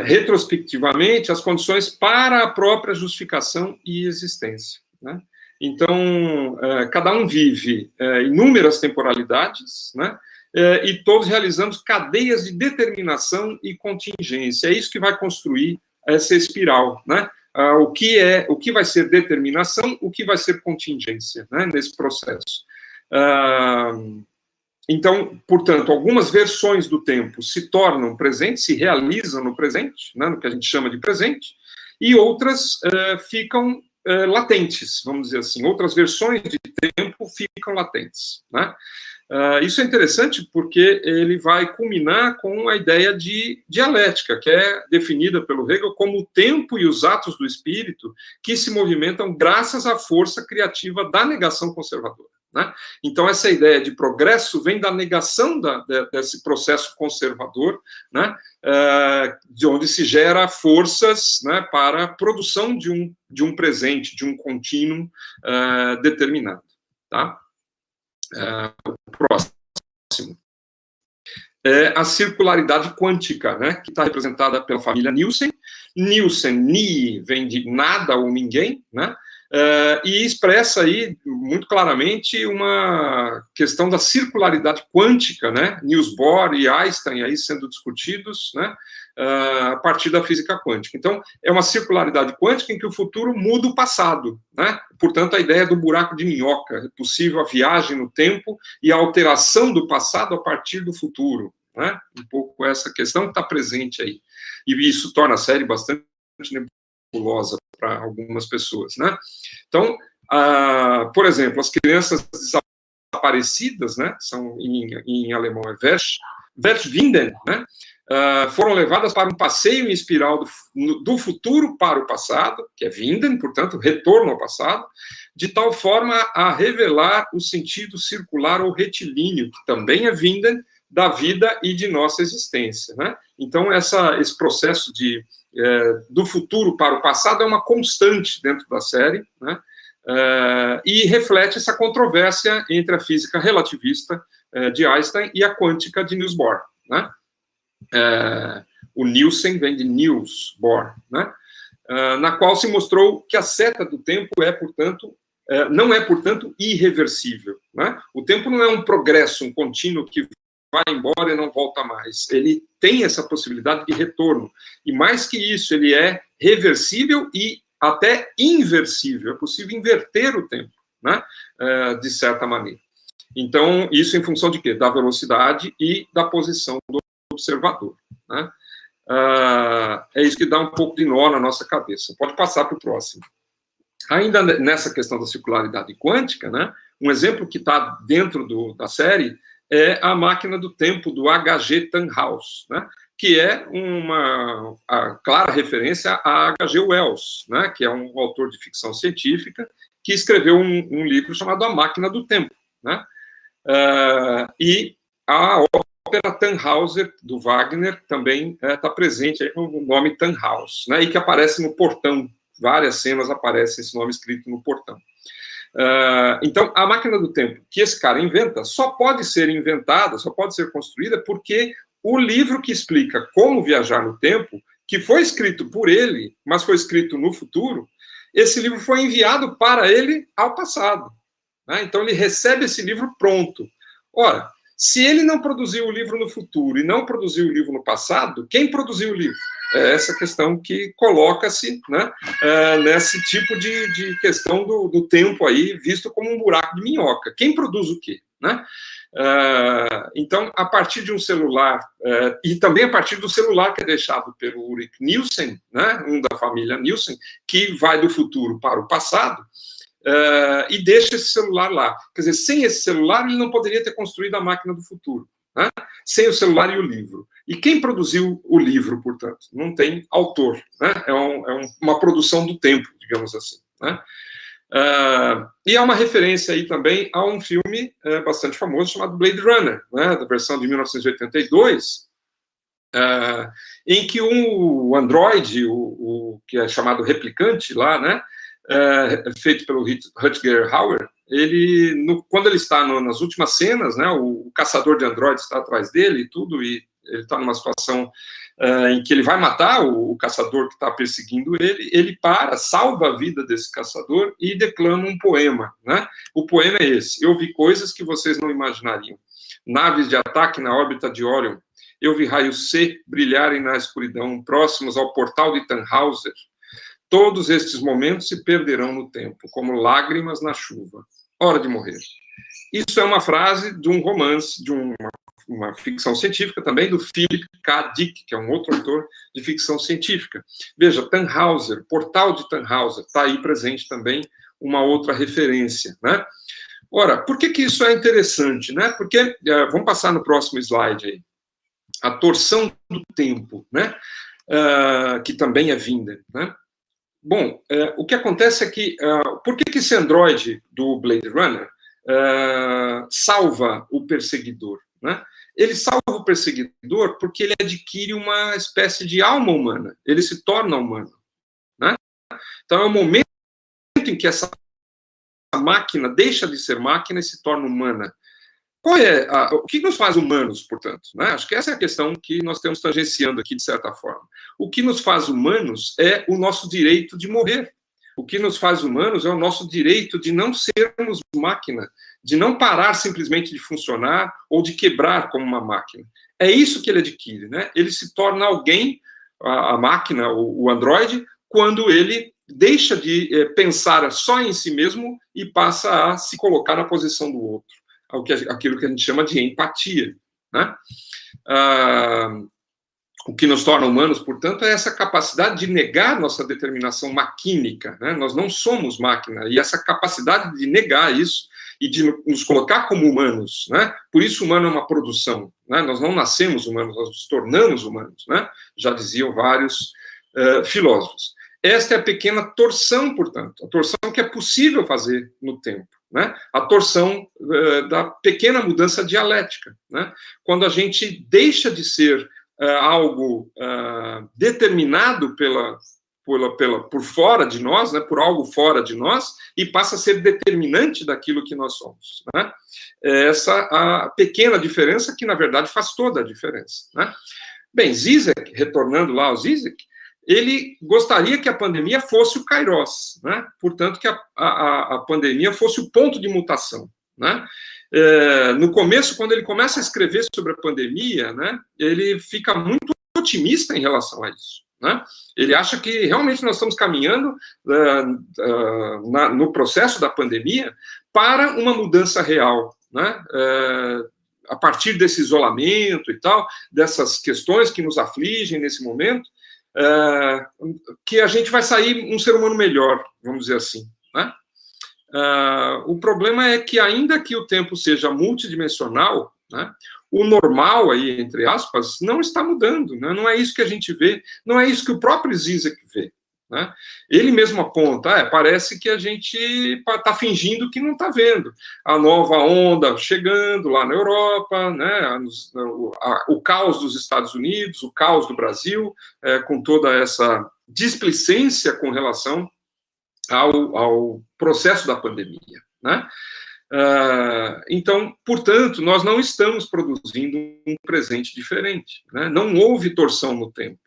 Retrospectivamente, as condições para a própria justificação e existência, né? Então, cada um vive inúmeras temporalidades, né? E todos realizamos cadeias de determinação e contingência. É isso que vai construir essa espiral, né? O que vai ser determinação, o que vai ser contingência, né, nesse processo. Então, portanto, algumas versões do tempo se tornam presentes, se realizam no presente, né, no que a gente chama de presente, e outras ficam latentes, vamos dizer assim. Outras versões de tempo ficam latentes, né? Isso é interessante porque ele vai culminar com a ideia de dialética, que é definida pelo Hegel como o tempo e os atos do espírito que se movimentam graças à força criativa da negação conservadora, né? Então, essa ideia de progresso vem da negação desse processo conservador, né? De onde se gera forças, né, para a produção de um presente, de um contínuo determinado. Tá? O próximo é a circularidade quântica, né, que está representada pela família Nielsen. Nielsen, ni, vem de nada ou ninguém, né? E expressa aí muito claramente uma questão da circularidade quântica, né? Niels Bohr e Einstein aí sendo discutidos, né? A partir da física quântica. Então, é uma circularidade quântica em que o futuro muda o passado, né? Portanto, a ideia do buraco de minhoca, é possível a viagem no tempo e a alteração do passado a partir do futuro, né? Um pouco essa questão que está presente aí. E isso torna a série bastante nebulosa para algumas pessoas, né? Então, por exemplo, as crianças desaparecidas, né, são em alemão é Verschwinden, né, foram levadas para um passeio em espiral do futuro para o passado, que é Winden, portanto, retorno ao passado, de tal forma a revelar o sentido circular ou retilíneo, que também é Winden, da vida e de nossa existência, né? Então, esse processo do futuro para o passado é uma constante dentro da série, né? E reflete essa controvérsia entre a física relativista de Einstein e a quântica de Niels Bohr, né? O Nielsen vem de Niels Bohr, né? Na qual se mostrou que a seta do tempo não é, portanto, irreversível, né? O tempo não é um progresso, um contínuo que vai embora e não volta mais. Ele tem essa possibilidade de retorno. E mais que isso, ele é reversível e até inversível. É possível inverter o tempo, né? De certa maneira. Então, isso em função de quê? Da velocidade e da posição do observador, né? É isso que dá um pouco de nó na nossa cabeça. Pode passar para o próximo. Ainda nessa questão da circularidade quântica, né? Um exemplo que está dentro da série é a máquina do tempo do H.G. Tannhaus, né, que é uma clara referência a H.G. Wells, né, que é um autor de ficção científica que escreveu um livro chamado A Máquina do Tempo, né, e a ópera Tannhauser, do Wagner, também está presente aí com o nome Tannhaus, né, e que aparece no portão, várias cenas aparecem esse nome escrito no portão. Então, a máquina do tempo que esse cara inventa só pode ser inventada, só pode ser construída porque o livro que explica como viajar no tempo, que foi escrito por ele, mas foi escrito no futuro, esse livro foi enviado para ele ao passado, né? Então, ele recebe esse livro pronto. Ora, se ele não produziu o livro no futuro e não produziu o livro no passado, quem produziu o livro? É essa questão que coloca-se, né, nesse tipo de questão do tempo aí, visto como um buraco de minhoca. Quem produz o quê? Né? Então, a partir de um celular, e também a partir do celular que é deixado pelo Ulrich Nielsen, né, um da família Nielsen, que vai do futuro para o passado, e deixa esse celular lá. Quer dizer, sem esse celular, ele não poderia ter construído a máquina do futuro, né? Sem o celular e o livro. E quem produziu o livro, portanto? Não tem autor, né? É uma produção do tempo, digamos assim, né? E há uma referência aí também a um filme bastante famoso chamado Blade Runner, né? Da versão de 1982, em que o androide, o que é chamado replicante lá, né? Feito pelo Rutger Hauer, quando ele está nas últimas cenas, né, o caçador de androides está atrás dele e tudo, e ele está numa situação em que ele vai matar o caçador que está perseguindo ele salva a vida desse caçador e declama um poema, né? O poema é esse: eu vi coisas que vocês não imaginariam. Naves de ataque na órbita de Orion. Eu vi raios C brilharem na escuridão, próximos ao portal de Tannhauser. Todos estes momentos se perderão no tempo, como lágrimas na chuva. Hora de morrer. Isso é uma frase de um romance, de uma ficção científica também, do Philip K. Dick, que é um outro autor de ficção científica. Veja, Tannhauser, portal de Tannhauser, está aí presente também uma outra referência, né? Ora, por que isso é interessante, né? Porque, vamos passar no próximo slide aí, a torção do tempo, né? Que também é vinda, né? Bom, o que acontece é que, por que esse androide do Blade Runner salva o perseguidor, né? Ele salva o perseguidor porque ele adquire uma espécie de alma humana, ele se torna humano, né? Então é o momento em que essa máquina deixa de ser máquina e se torna humana. O que nos faz humanos, portanto? Né? Acho que essa é a questão que nós estamos tangenciando aqui, de certa forma. O que nos faz humanos é o nosso direito de morrer. O que nos faz humanos é o nosso direito de não sermos máquina, de não parar simplesmente de funcionar ou de quebrar como uma máquina. É isso que ele adquire, né? Ele se torna alguém, a máquina, o androide, quando ele deixa de pensar só em si mesmo e passa a se colocar na posição do outro. Aquilo que a gente chama de empatia, né? O que nos torna humanos, portanto, é essa capacidade de negar nossa determinação maquínica, né? Nós não somos máquina, e essa capacidade de negar isso e de nos colocar como humanos, né? Por isso, humano é uma produção, né? Nós não nascemos humanos, nós nos tornamos humanos, né? Já diziam vários filósofos. Esta é a pequena torção, portanto, a torção que é possível fazer no tempo. Né? A torção da pequena mudança dialética, né? Quando a gente deixa de ser algo determinado por fora de nós, né? Por algo fora de nós, e passa a ser determinante daquilo que nós somos, né? Essa a pequena diferença que, na verdade, faz toda a diferença, né? Bem, Zizek, retornando lá ao Zizek, ele gostaria que a pandemia fosse o Kairos, né? Portanto, que a pandemia fosse o ponto de mutação, né? No começo, quando ele começa a escrever sobre a pandemia, né, ele fica muito otimista em relação a isso, né? Ele acha que realmente nós estamos caminhando no processo da pandemia para uma mudança real, né? A partir desse isolamento e tal, dessas questões que nos afligem nesse momento, que a gente vai sair um ser humano melhor, vamos dizer assim, né? O problema é que, ainda que o tempo seja multidimensional, né, o normal, aí, entre aspas, não está mudando, né? Não é isso que a gente vê, não é isso que o próprio Zizek vê, né? Ele mesmo aponta, parece que a gente está fingindo que não está vendo a nova onda chegando lá na Europa, né? O caos dos Estados Unidos, o caos do Brasil, com toda essa displicência com relação ao processo da pandemia, né? Então, portanto, nós não estamos produzindo um presente diferente, né? Não houve torção no tempo,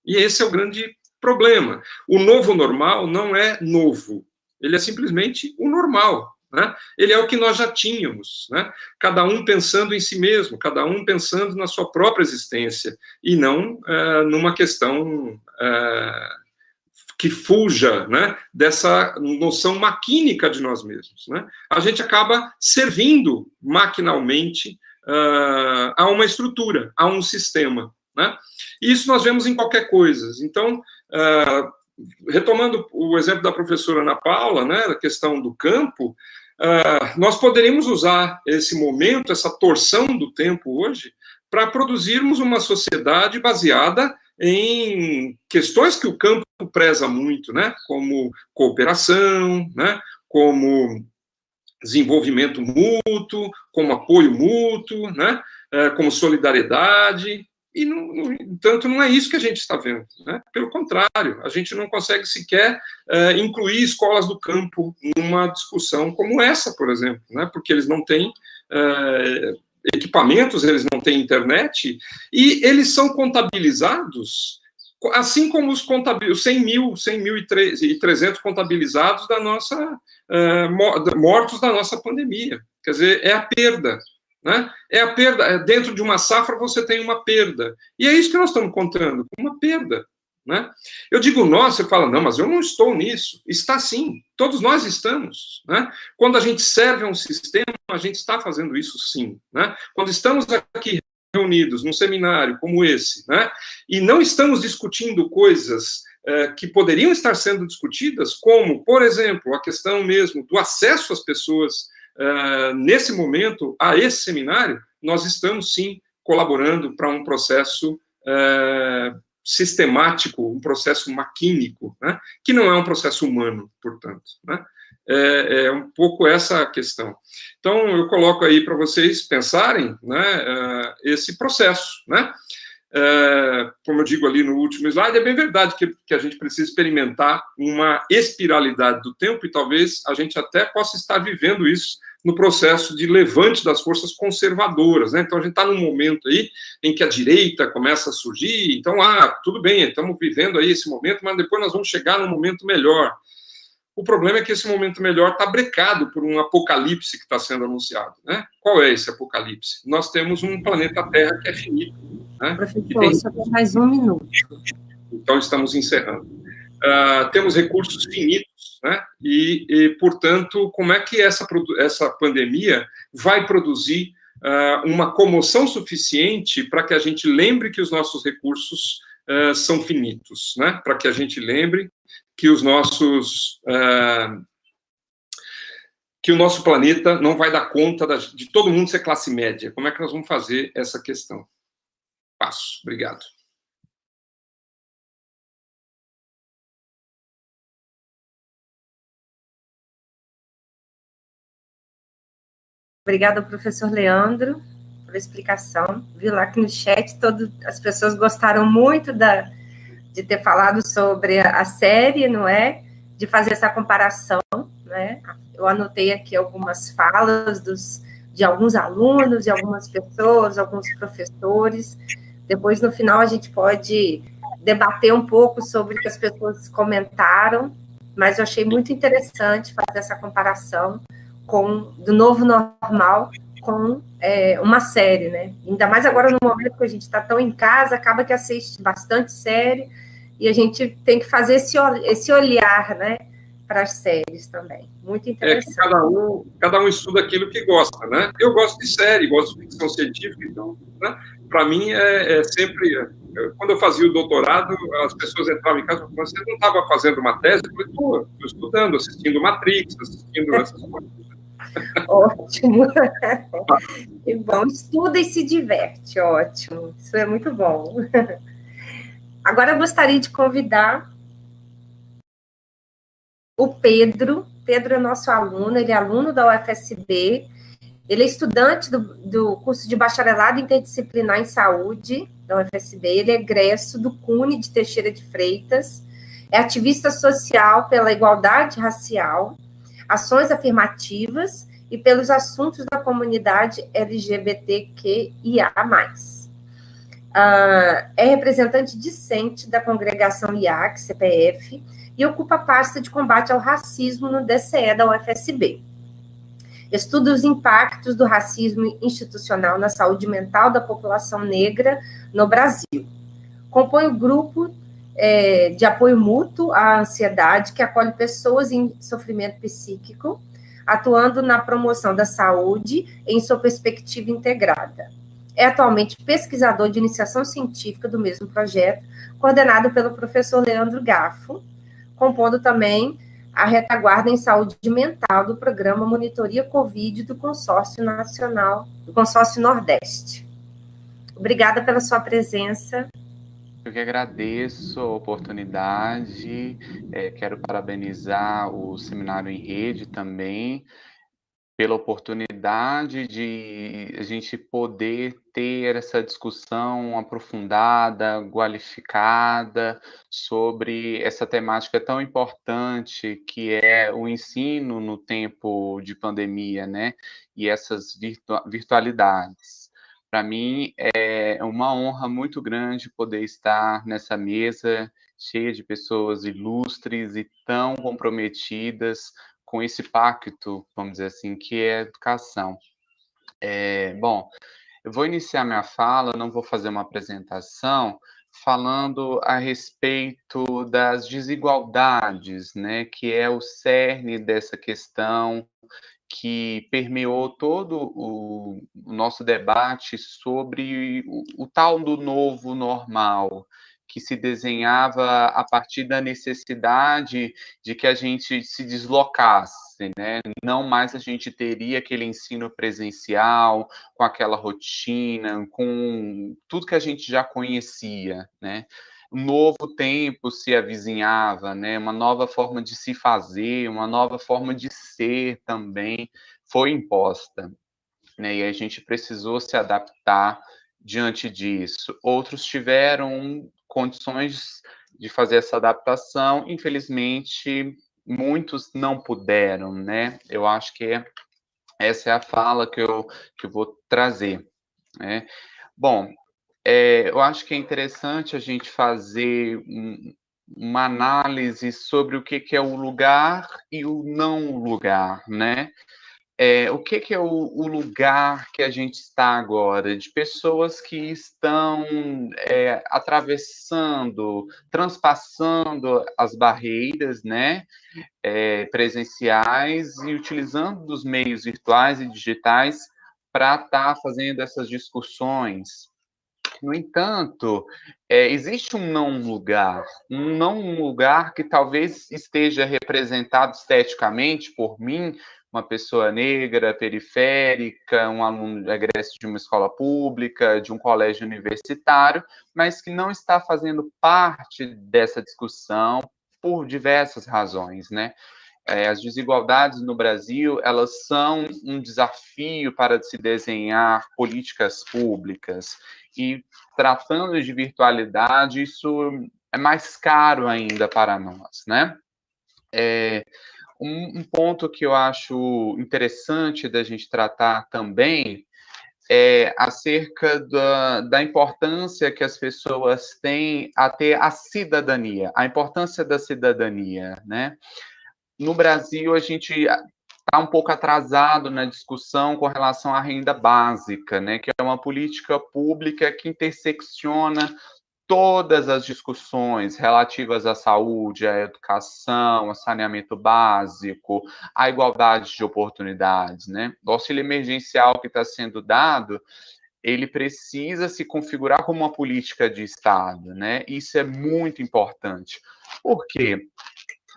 e esse é o grande problema. O novo normal não é novo, ele é simplesmente o normal, né? Ele é o que nós já tínhamos, né? Cada um pensando em si mesmo, cada um pensando na sua própria existência, e não numa questão que fuja, né, dessa noção maquínica de nós mesmos, né? A gente acaba servindo maquinalmente a uma estrutura, a um sistema, né? E isso nós vemos em qualquer coisa. Então, retomando o exemplo da professora Ana Paula, né, da questão do campo, nós poderíamos usar esse momento, essa torção do tempo hoje, para produzirmos uma sociedade baseada em questões que o campo preza muito, né, como cooperação, né, como desenvolvimento mútuo, como apoio mútuo, né, como solidariedade, e, no entanto, não é isso que a gente está vendo, né? Pelo contrário, a gente não consegue sequer incluir escolas do campo numa discussão como essa, por exemplo, né, porque eles não têm equipamentos, eles não têm internet, e eles são contabilizados, assim como os 100.300 contabilizados da nossa, mortos da nossa pandemia. Quer dizer, é a perda, né? É a perda, dentro de uma safra você tem uma perda, e é isso que nós estamos contando, uma perda, né? Eu digo nós, você fala, não, mas eu não estou nisso. Está sim, todos nós estamos, né? Quando a gente serve a um sistema, a gente está fazendo isso sim, né? Quando estamos aqui reunidos num seminário como esse, né, e não estamos discutindo coisas que poderiam estar sendo discutidas, como, por exemplo, a questão mesmo do acesso às pessoas nesse momento a esse seminário, nós estamos sim colaborando para um processo sistemático, um processo maquínico, né, que não é um processo humano, portanto, né? é um pouco essa a questão. Então, eu coloco aí para vocês pensarem, né, esse processo, né? Como eu digo ali no último slide, é bem verdade que a gente precisa experimentar uma espiralidade do tempo e talvez a gente até possa estar vivendo isso no processo de levante das forças conservadoras, né? Então, a gente está num momento aí em que a direita começa a surgir, então, tudo bem, estamos vivendo aí esse momento, mas depois nós vamos chegar num momento melhor. O problema é que esse momento melhor está brecado por um apocalipse que está sendo anunciado, né? Qual é esse apocalipse? Nós temos um planeta Terra que é finito, né? Professor, só tem mais 1 minuto. Então, estamos encerrando. Temos recursos finitos, né? E, portanto, como é que essa pandemia vai produzir uma comoção suficiente para que a gente lembre que os nossos recursos são finitos, né? Para que a gente lembre que que o nosso planeta não vai dar conta de todo mundo ser classe média. Como é que nós vamos fazer essa questão? Passo. Obrigado. Obrigada, professor Leandro, pela explicação. Vi lá que no chat as pessoas gostaram muito de ter falado sobre a série, não é? De fazer essa comparação, né? Eu anotei aqui algumas falas de alguns alunos, de algumas pessoas, alguns professores. Depois, no final, a gente pode debater um pouco sobre o que as pessoas comentaram, mas eu achei muito interessante fazer essa comparação do novo normal com uma série, né? Ainda mais agora no momento que a gente está tão em casa, acaba que assiste bastante série, e a gente tem que fazer esse olhar, né, para as séries também. Muito interessante. Cada um estuda aquilo que gosta, né? Eu gosto de série, gosto de ficção científica, então, né, para mim sempre... Quando eu fazia o doutorado, as pessoas entravam em casa e falavam, você não estava fazendo uma tese? Eu falei, estou estudando, assistindo Matrix, assistindo essas coisas. Ótimo. Que bom, estuda e se diverte, ótimo. Isso é muito bom. Agora eu gostaria de convidar o Pedro. Pedro é nosso aluno, ele é aluno da UFSB, ele é estudante do curso de bacharelado interdisciplinar em saúde da UFSB, ele é egresso do CUNE de Teixeira de Freitas, é ativista social pela igualdade racial, ações afirmativas e pelos assuntos da comunidade LGBTQIA+. É representante discente da congregação IAC, CPF, e ocupa a pasta de combate ao racismo no DCE da UFSB. Estuda os impactos do racismo institucional na saúde mental da população negra no Brasil. Compõe o grupo de apoio mútuo à ansiedade, que acolhe pessoas em sofrimento psíquico, atuando na promoção da saúde em sua perspectiva integrada. É atualmente pesquisador de iniciação científica do mesmo projeto, coordenado pelo professor Leandro Gaffo, compondo também a retaguarda em saúde mental do programa Monitoria Covid do Consórcio Nacional, do Consórcio Nordeste. Obrigada pela sua presença. Eu que agradeço a oportunidade, quero parabenizar o Seminário em Rede também, pela oportunidade de a gente poder ter essa discussão aprofundada, qualificada, sobre essa temática tão importante que é o ensino no tempo de pandemia, né? E essas virtualidades. Para mim, é uma honra muito grande poder estar nessa mesa cheia de pessoas ilustres e tão comprometidas com esse pacto, vamos dizer assim, que é a educação. Bom, eu vou iniciar minha fala, não vou fazer uma apresentação, falando a respeito das desigualdades, né, que é o cerne dessa questão que permeou todo o nosso debate sobre o tal do novo normal, que se desenhava a partir da necessidade de que a gente se deslocasse, né? Não mais a gente teria aquele ensino presencial, com aquela rotina, com tudo que a gente já conhecia, né? um novo tempo se avizinhava, né? Uma nova forma de se fazer, uma nova forma de ser também foi imposta, né? E a gente precisou se adaptar diante disso. Outros tiveram condições de fazer essa adaptação, infelizmente, muitos não puderam, né? Eu acho que essa é a fala que eu vou trazer, né? Bom, eu acho que é interessante a gente fazer uma análise sobre o que é o lugar e o não lugar, né? O que é o lugar que a gente está agora? De pessoas que estão atravessando, transpassando as barreiras, né, presenciais e utilizando dos meios virtuais e digitais para estar fazendo essas discussões. No entanto, existe um não lugar que talvez esteja representado esteticamente por mim, uma pessoa negra, periférica, um aluno egresso de uma escola pública, de um colégio universitário, mas que não está fazendo parte dessa discussão por diversas razões, né? As desigualdades no Brasil, elas são um desafio para se desenhar políticas públicas. E tratando de virtualidade, isso é mais caro ainda para nós, né? Um ponto que eu acho interessante da gente tratar também é acerca da importância que as pessoas têm a ter a cidadania, a importância da cidadania, né? No Brasil, a gente está um pouco atrasado na discussão com relação à renda básica, né, que é uma política pública que intersecciona todas as discussões relativas à saúde, à educação, ao saneamento básico, à igualdade de oportunidades, né? O auxílio emergencial que está sendo dado, ele precisa se configurar como uma política de Estado, né? Isso é muito importante. Por quê?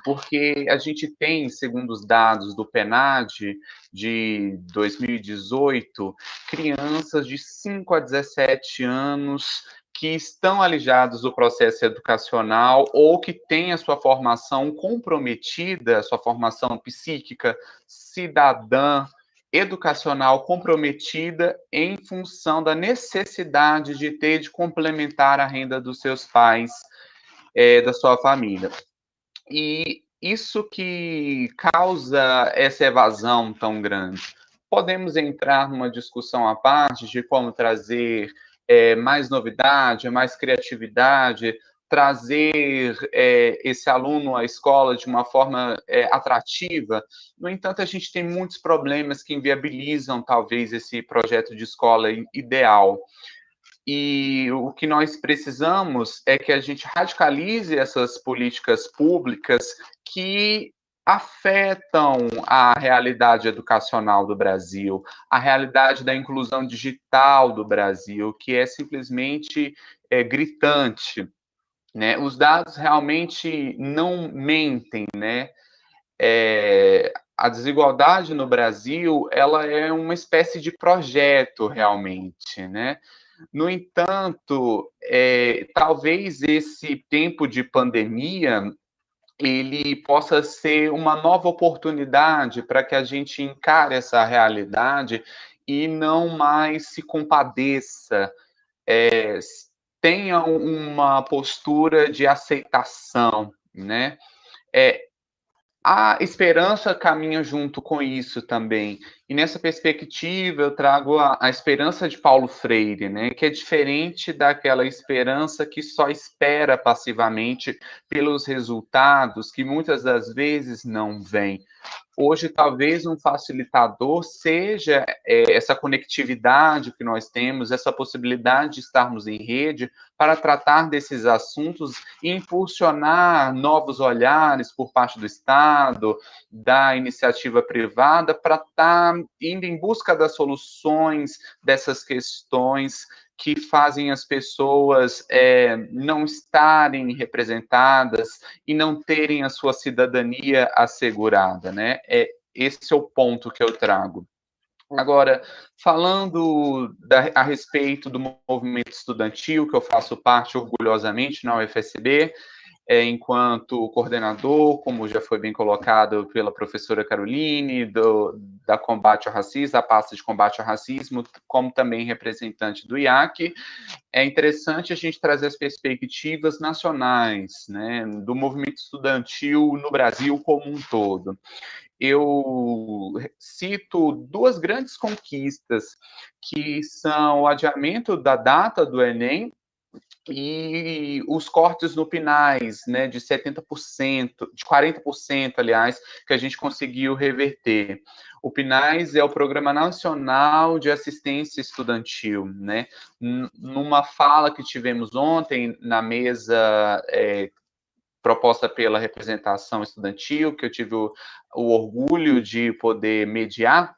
Porque a gente tem, segundo os dados do PNAD de 2018, crianças de 5 a 17 anos que estão alijados do processo educacional ou que têm a sua formação comprometida, a sua formação psíquica, cidadã, educacional comprometida em função da necessidade de complementar a renda dos seus pais, da sua família. E isso que causa essa evasão tão grande. Podemos entrar numa discussão à parte de como trazer mais novidade, mais criatividade, trazer esse aluno à escola de uma forma atrativa. No entanto, a gente tem muitos problemas que inviabilizam, talvez, esse projeto de escola ideal. E o que nós precisamos é que a gente radicalize essas políticas públicas que afetam a realidade educacional do Brasil, a realidade da inclusão digital do Brasil, que é simplesmente gritante, né? Os dados realmente não mentem, né? A desigualdade no Brasil, ela é uma espécie de projeto realmente, né? No entanto, talvez esse tempo de pandemia ele possa ser uma nova oportunidade para que a gente encare essa realidade e não mais se compadeça, tenha uma postura de aceitação, né? A esperança caminha junto com isso também. E nessa perspectiva eu trago a esperança de Paulo Freire, né, que é diferente daquela esperança que só espera passivamente pelos resultados que muitas das vezes não vêm. Hoje, talvez um facilitador seja essa conectividade que nós temos, essa possibilidade de estarmos em rede para tratar desses assuntos e impulsionar novos olhares por parte do Estado, da iniciativa privada, para estar indo em busca das soluções dessas questões que fazem as pessoas não estarem representadas e não terem a sua cidadania assegurada, né? Esse é o ponto que eu trago. Agora, falando a respeito do movimento estudantil, que eu faço parte orgulhosamente na UFSB, enquanto coordenador, como já foi bem colocado pela professora Caroline, da combate ao racismo, da pasta de combate ao racismo, como também representante do IAC, é interessante a gente trazer as perspectivas nacionais, né, do movimento estudantil no Brasil como um todo. Eu cito duas grandes conquistas, que são o adiamento da data do Enem e os cortes no PNAES, né, de 70%, de 40%, aliás, que a gente conseguiu reverter. O PNAES é o Programa Nacional de Assistência Estudantil, né? Numa fala que tivemos ontem na mesa proposta pela representação estudantil, que eu tive o orgulho de poder mediar,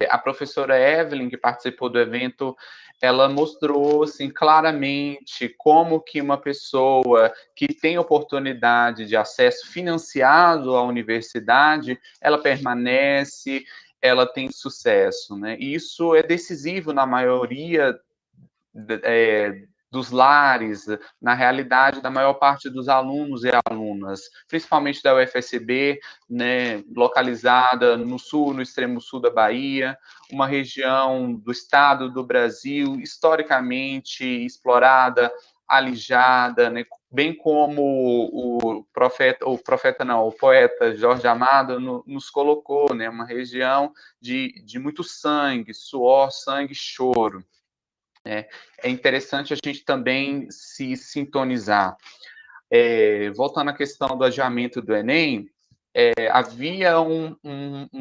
a professora Evelyn, que participou do evento, ela mostrou assim, claramente como que uma pessoa que tem oportunidade de acesso financiado à universidade, ela permanece, ela tem sucesso, né? E isso é decisivo na maioria dos lares, na realidade da maior parte dos alunos e alunas, principalmente da UFSB, né, localizada no sul, no extremo sul da Bahia, uma região do estado do Brasil historicamente explorada, alijada, né, bem como o poeta Jorge Amado nos colocou, né, uma região de muito sangue, suor, sangue e choro. É interessante a gente também se sintonizar. Voltando à questão do adiamento do Enem, havia um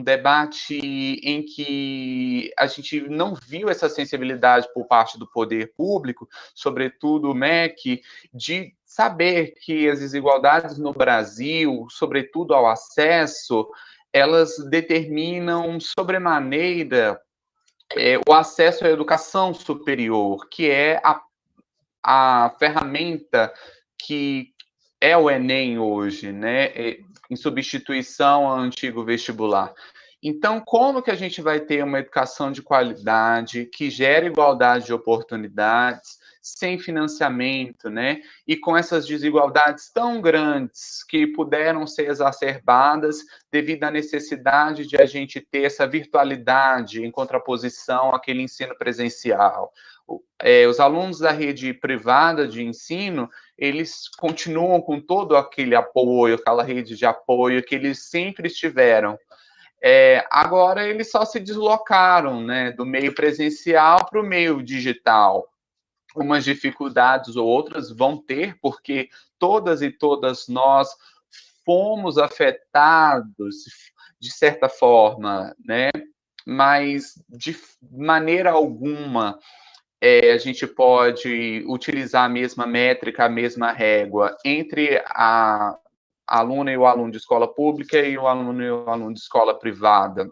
debate em que a gente não viu essa sensibilidade por parte do poder público, sobretudo o MEC, de saber que as desigualdades no Brasil, sobretudo ao acesso, elas determinam sobremaneira o acesso à educação superior, que é a ferramenta que é o Enem hoje, né, em substituição ao antigo vestibular. Então, como que a gente vai ter uma educação de qualidade, que gera igualdade de oportunidades, sem financiamento, né? E com essas desigualdades tão grandes que puderam ser exacerbadas devido à necessidade de a gente ter essa virtualidade em contraposição àquele ensino presencial. Os alunos da rede privada de ensino, eles continuam com todo aquele apoio, aquela rede de apoio que eles sempre tiveram. Agora eles só se deslocaram, né, do meio presencial para o meio digital. Umas dificuldades ou outras vão ter, porque todas e todas nós fomos afetados de certa forma, né? Mas de maneira alguma a gente pode utilizar a mesma métrica, a mesma régua entre a aluna e o aluno de escola pública e o aluno e o aluno de escola privada.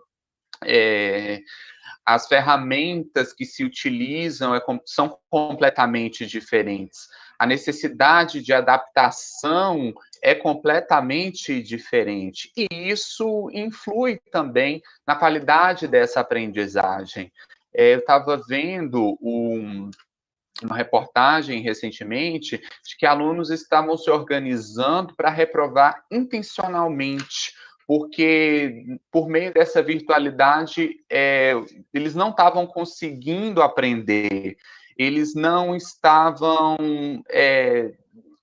As ferramentas que se utilizam são completamente diferentes. A necessidade de adaptação é completamente diferente. E isso influi também na qualidade dessa aprendizagem. Eu estava vendo uma reportagem recentemente de que alunos estavam se organizando para reprovar intencionalmente, porque por meio dessa virtualidade eles não estavam conseguindo aprender, eles não estavam,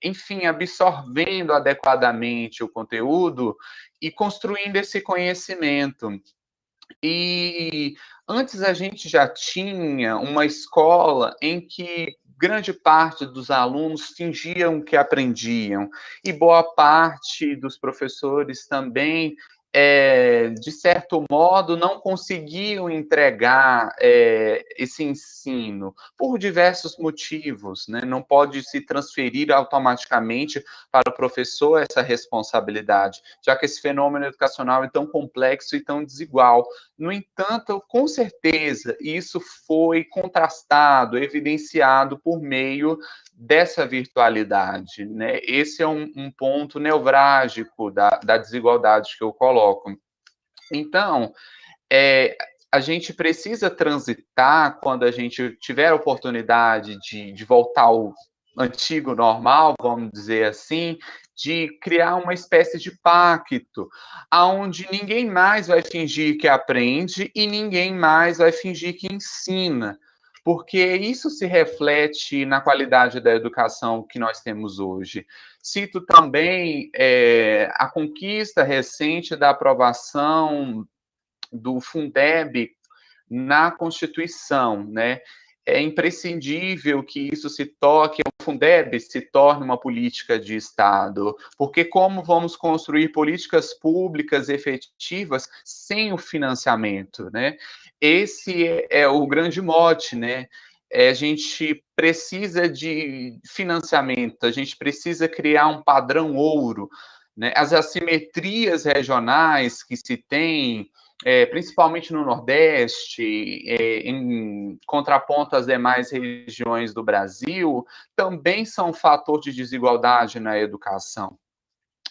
enfim, absorvendo adequadamente o conteúdo e construindo esse conhecimento. E antes a gente já tinha uma escola em que grande parte dos alunos fingiam que aprendiam, e boa parte dos professores também, de certo modo, não conseguiam entregar esse ensino, por diversos motivos, né? Não pode se transferir automaticamente para o professor essa responsabilidade, já que esse fenômeno educacional é tão complexo e tão desigual. No entanto, com certeza, isso foi contrastado, evidenciado por meio dessa virtualidade, né? Esse é um ponto nevrálgico da desigualdade que eu coloco. Então, a gente precisa transitar, quando a gente tiver a oportunidade de voltar ao antigo normal, vamos dizer assim, de criar uma espécie de pacto, aonde ninguém mais vai fingir que aprende e ninguém mais vai fingir que ensina, porque isso se reflete na qualidade da educação que nós temos hoje. Cito também a conquista recente da aprovação do Fundeb na Constituição, né? É imprescindível que isso o Fundeb se torne uma política de Estado, porque como vamos construir políticas públicas efetivas sem o financiamento, né? Esse é o grande mote, né? A gente precisa de financiamento, a gente precisa criar um padrão ouro, né? As assimetrias regionais que se tem, principalmente no Nordeste, em contraponto às demais regiões do Brasil, também são um fator de desigualdade na educação.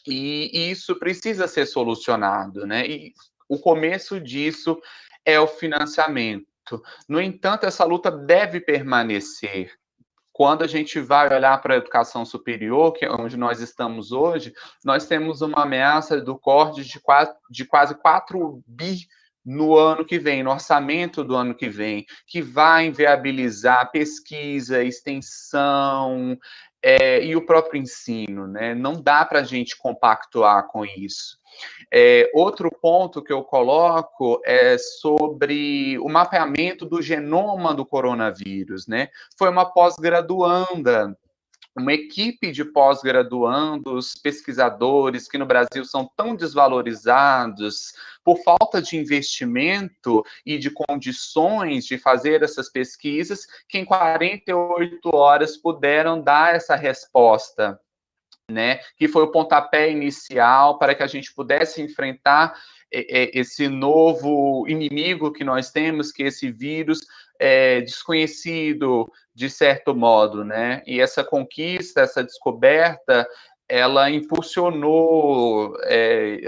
E isso precisa ser solucionado, né? E o começo disso é o financiamento. No entanto, essa luta deve permanecer. Quando a gente vai olhar para a educação superior, que é onde nós estamos hoje, nós temos uma ameaça do corte de quase 4 bi no ano que vem, no orçamento do ano que vem, que vai inviabilizar pesquisa, extensão, e o próprio ensino, né? Não dá para a gente compactuar com isso. Outro ponto que eu coloco é sobre o mapeamento do genoma do coronavírus, né? Foi uma pós-graduanda, uma equipe de pós-graduandos, pesquisadores, que no Brasil são tão desvalorizados por falta de investimento e de condições de fazer essas pesquisas, que em 48 horas puderam dar essa resposta, né, que foi o pontapé inicial para que a gente pudesse enfrentar esse novo inimigo que nós temos, que é esse vírus desconhecido, de certo modo, né? E essa conquista, essa descoberta, ela impulsionou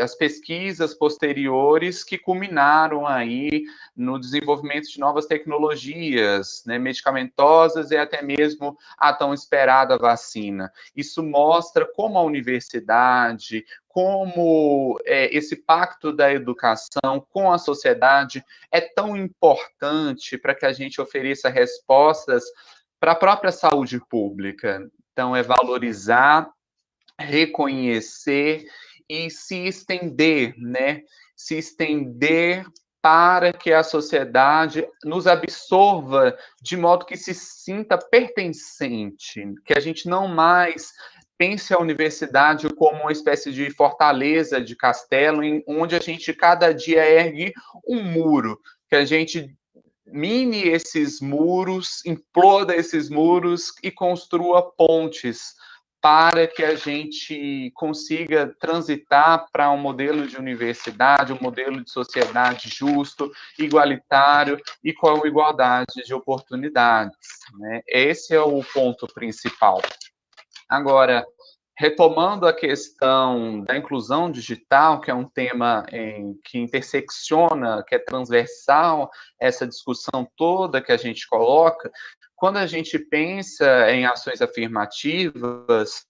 as pesquisas posteriores que culminaram aí no desenvolvimento de novas tecnologias, né, medicamentosas e até mesmo a tão esperada vacina. Isso mostra como a universidade, como esse pacto da educação com a sociedade é tão importante para que a gente ofereça respostas para a própria saúde pública. Então, é valorizar, reconhecer e se estender, né? Se estender para que a sociedade nos absorva de modo que se sinta pertencente, que a gente não mais pense a universidade como uma espécie de fortaleza, de castelo, onde a gente cada dia ergue um muro, que a gente mine esses muros, imploda esses muros e construa pontes para que a gente consiga transitar para um modelo de universidade, um modelo de sociedade justo, igualitário e com igualdade de oportunidades, né? Esse é o ponto principal. Agora, retomando a questão da inclusão digital, que é um tema que intersecciona, que é transversal, essa discussão toda que a gente coloca, quando a gente pensa em ações afirmativas,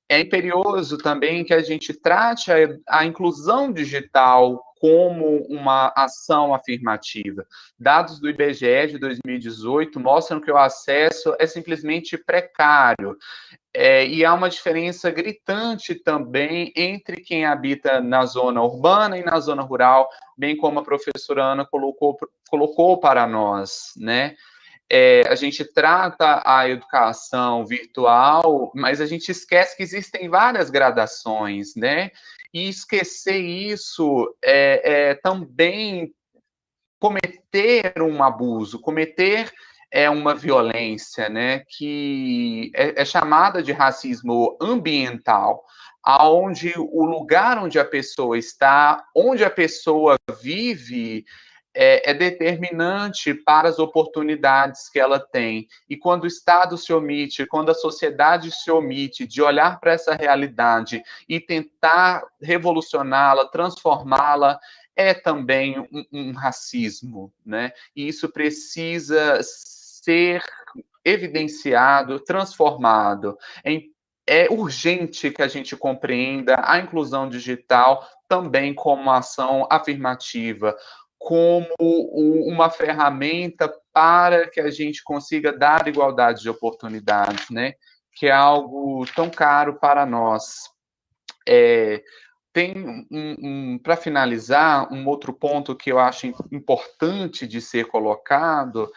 é imperioso também que a gente trate a inclusão digital como uma ação afirmativa. Dados do IBGE de 2018 mostram que o acesso é simplesmente precário. E há uma diferença gritante também entre quem habita na zona urbana e na zona rural, bem como a professora Ana colocou para nós, né? A gente trata a educação virtual, mas a gente esquece que existem várias gradações, né? E esquecer isso também cometer um abuso, cometer uma violência, né? Que é chamada de racismo ambiental, aonde o lugar onde a pessoa está, onde a pessoa vive, é determinante para as oportunidades que ela tem. E quando o Estado se omite, quando a sociedade se omite de olhar para essa realidade e tentar revolucioná-la, transformá-la, é também um racismo, né? E isso precisa ser evidenciado, transformado. É urgente que a gente compreenda a inclusão digital também como uma ação afirmativa, como uma ferramenta para que a gente consiga dar igualdade de oportunidades, né? Que é algo tão caro para nós. Tem para finalizar, um outro ponto que eu acho importante de ser colocado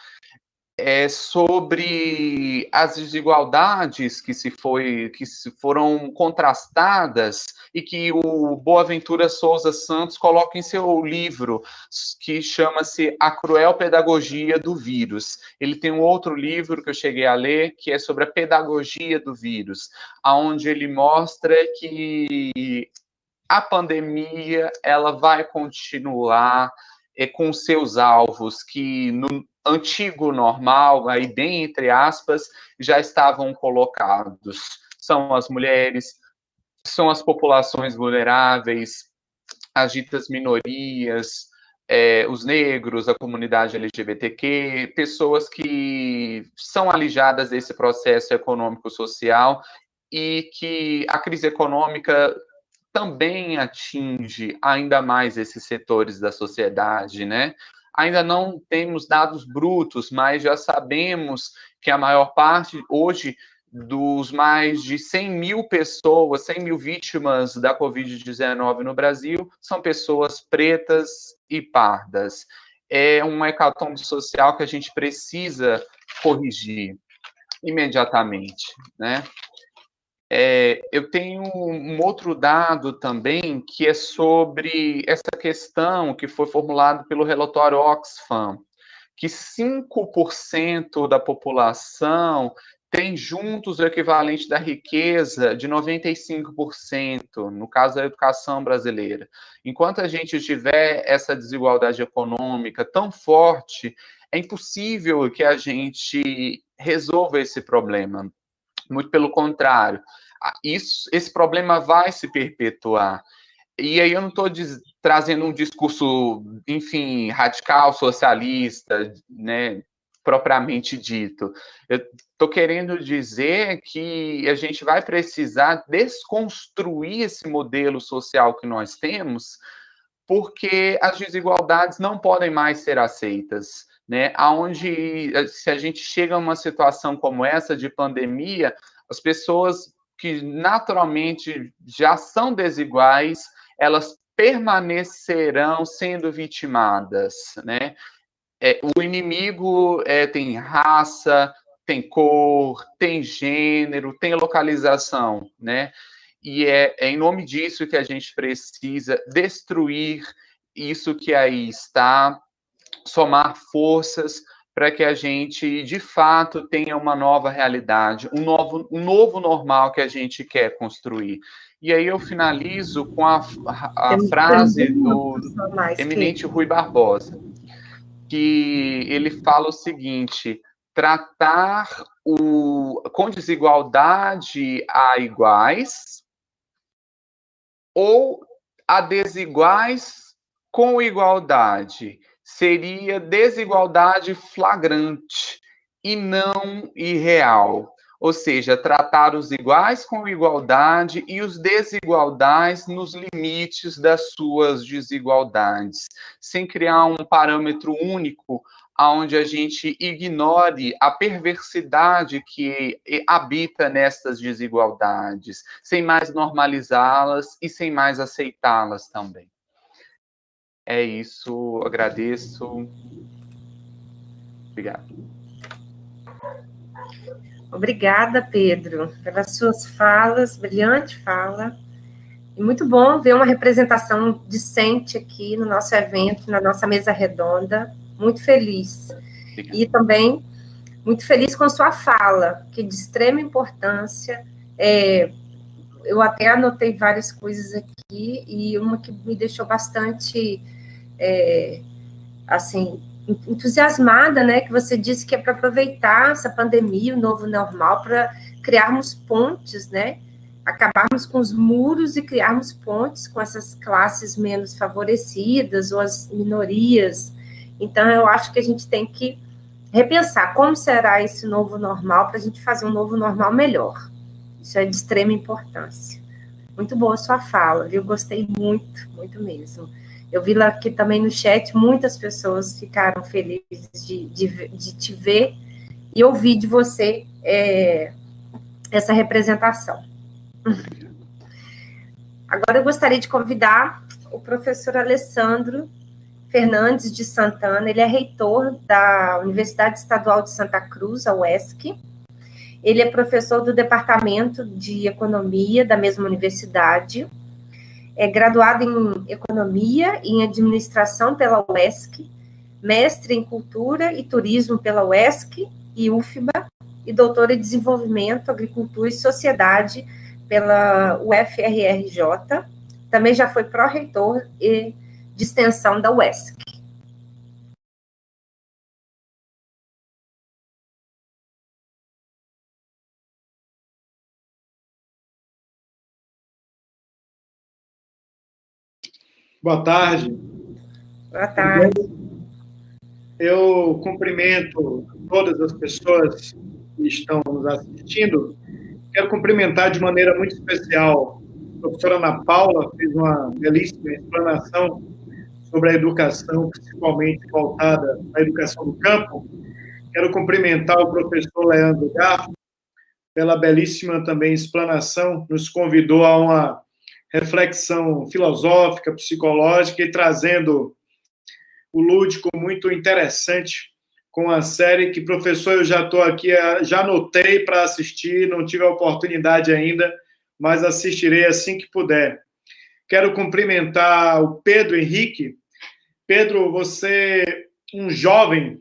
é sobre as desigualdades que foram contrastadas e que o Boaventura Souza Santos coloca em seu livro, que chama-se A Cruel Pedagogia do Vírus. Ele tem um outro livro que eu cheguei a ler, que é sobre a pedagogia do vírus, onde ele mostra que a pandemia ela vai continuar com seus alvos que no antigo normal, aí bem entre aspas, já estavam colocados. São as mulheres, são as populações vulneráveis, as ditas minorias, os negros, a comunidade LGBTQ, pessoas que são alijadas desse processo econômico-social e que a crise econômica também atinge ainda mais esses setores da sociedade, né? Ainda não temos dados brutos, mas já sabemos que a maior parte, hoje, dos mais de 100 mil pessoas, 100 mil vítimas da Covid-19 no Brasil, são pessoas pretas e pardas. É uma hecatombe social que a gente precisa corrigir imediatamente, né? Eu tenho um outro dado também, que é sobre essa questão que foi formulada pelo relatório Oxfam, que 5% da população tem juntos o equivalente da riqueza de 95%, no caso da educação brasileira. Enquanto a gente tiver essa desigualdade econômica tão forte, é impossível que a gente resolva esse problema. Muito pelo contrário, esse problema vai se perpetuar. E aí eu não estou trazendo um discurso, enfim, radical, socialista, né, propriamente dito. Eu estou querendo dizer que a gente vai precisar desconstruir esse modelo social que nós temos, porque as desigualdades não podem mais ser aceitas, né? Aonde, se a gente chega a uma situação como essa de pandemia, as pessoas que naturalmente já são desiguais, elas permanecerão sendo vitimadas, né? O inimigo tem raça, tem cor, tem gênero, tem localização, né? E é em nome disso que a gente precisa destruir isso que aí está, somar forças para que a gente, de fato, tenha uma nova realidade, um novo normal que a gente quer construir. E aí eu finalizo com a frase do eminente Rui Barbosa, que ele fala o seguinte: tratar com desigualdade a iguais ou a desiguais com igualdade. Seria desigualdade flagrante e não irreal. Ou seja, tratar os iguais com igualdade e os desigualdais nos limites das suas desigualdades, sem criar um parâmetro único onde a gente ignore a perversidade que habita nessas desigualdades, sem mais normalizá-las e sem mais aceitá-las também. É isso, agradeço. Obrigado. Obrigada, Pedro, pelas suas falas, brilhante fala. E muito bom ver uma representação decente aqui no nosso evento, na nossa mesa redonda. Muito feliz. Obrigado. E também muito feliz com sua fala, que é de extrema importância. Eu até anotei várias coisas aqui, e uma que me deixou bastante, assim, entusiasmada, né, que você disse que é para aproveitar essa pandemia, o novo normal, para criarmos pontes, né, acabarmos com os muros e criarmos pontes com essas classes menos favorecidas ou as minorias. Então, eu acho que a gente tem que repensar como será esse novo normal para a gente fazer um novo normal melhor. Isso é de extrema importância. Muito boa a sua fala, viu? Gostei muito, muito mesmo. Eu vi lá aqui também no chat, muitas pessoas ficaram felizes de te ver e ouvir de você essa representação. Agora eu gostaria de convidar o professor Alessandro Fernandes de Santana. Ele é reitor da Universidade Estadual de Santa Cruz, a UESC. Ele é professor do Departamento de Economia da mesma universidade. É graduado em Economia e em Administração pela UESC, mestre em Cultura e Turismo pela UESC e UFBA, e doutor em Desenvolvimento, Agricultura e Sociedade pela UFRRJ. Também já foi pró-reitor de extensão da UESC. Boa tarde. Boa tarde. Eu cumprimento todas as pessoas que estão nos assistindo. Quero cumprimentar de maneira muito especial a professora Ana Paula, fez uma belíssima explanação sobre a educação, principalmente voltada à educação do campo. Quero cumprimentar o professor Leandro Garfo pela belíssima também explanação, nos convidou a uma reflexão filosófica, psicológica e trazendo o lúdico muito interessante com a série que, professor, eu já estou aqui, já anotei para assistir, não tive a oportunidade ainda, mas assistirei assim que puder. Quero cumprimentar o Pedro Henrique. Pedro, você, um jovem,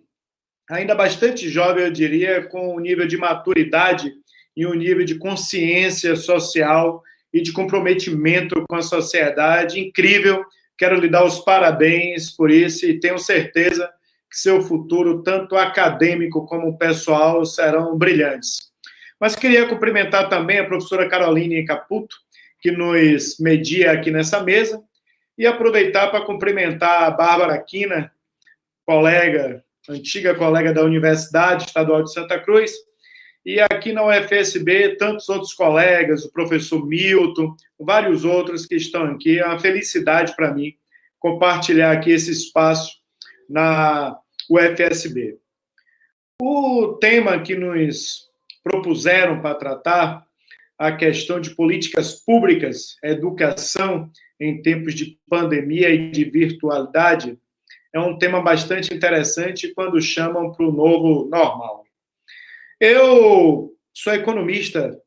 ainda bastante jovem, eu diria, com um nível de maturidade e um nível de consciência social e de comprometimento com a sociedade incrível. Quero lhe dar os parabéns por isso e tenho certeza que seu futuro, tanto acadêmico como pessoal, serão brilhantes. Mas queria cumprimentar também a professora Caroline Caputo, que nos media aqui nessa mesa, e aproveitar para cumprimentar a Bárbara Quina, colega, antiga colega da Universidade Estadual de Santa Cruz, e aqui na UFSB, tantos outros colegas, o professor Milton, vários outros que estão aqui. É uma felicidade para mim compartilhar aqui esse espaço na UFSB. O tema que nos propuseram para tratar, a questão de políticas públicas, educação em tempos de pandemia e de virtualidade, é um tema bastante interessante quando chamam para o novo normal. Eu sou economista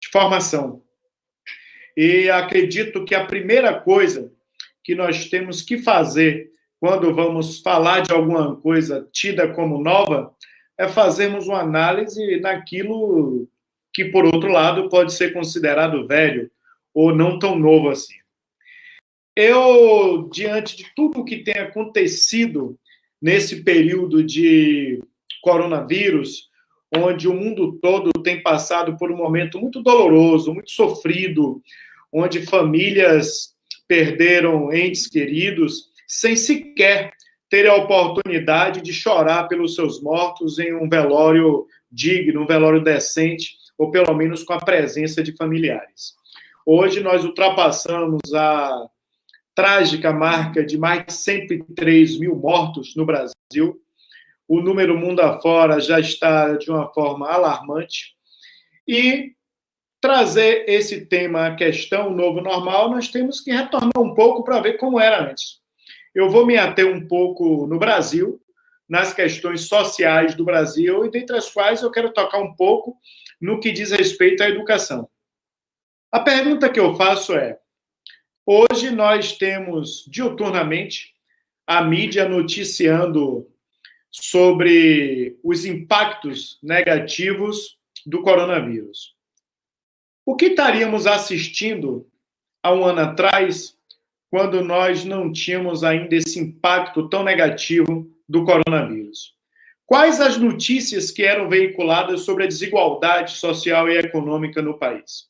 de formação e acredito que a primeira coisa que nós temos que fazer quando vamos falar de alguma coisa tida como nova é fazermos uma análise naquilo que, por outro lado, pode ser considerado velho ou não tão novo assim. Eu, diante de tudo o que tem acontecido nesse período de coronavírus, onde o mundo todo tem passado por um momento muito doloroso, muito sofrido, onde famílias perderam entes queridos, sem sequer ter a oportunidade de chorar pelos seus mortos em um velório digno, um velório decente, ou pelo menos com a presença de familiares. Hoje nós ultrapassamos a trágica marca de mais de 103 mil mortos no Brasil. O número mundo afora já está de uma forma alarmante. E trazer esse tema, a questão novo normal, nós temos que retornar um pouco para ver como era antes. Eu vou me ater um pouco no Brasil, nas questões sociais do Brasil, e dentre as quais eu quero tocar um pouco no que diz respeito à educação. A pergunta que eu faço é: hoje nós temos, diuturnamente, a mídia noticiando sobre os impactos negativos do coronavírus. O que estaríamos assistindo há um ano atrás, quando nós não tínhamos ainda esse impacto tão negativo do coronavírus? Quais as notícias que eram veiculadas sobre a desigualdade social e econômica no país?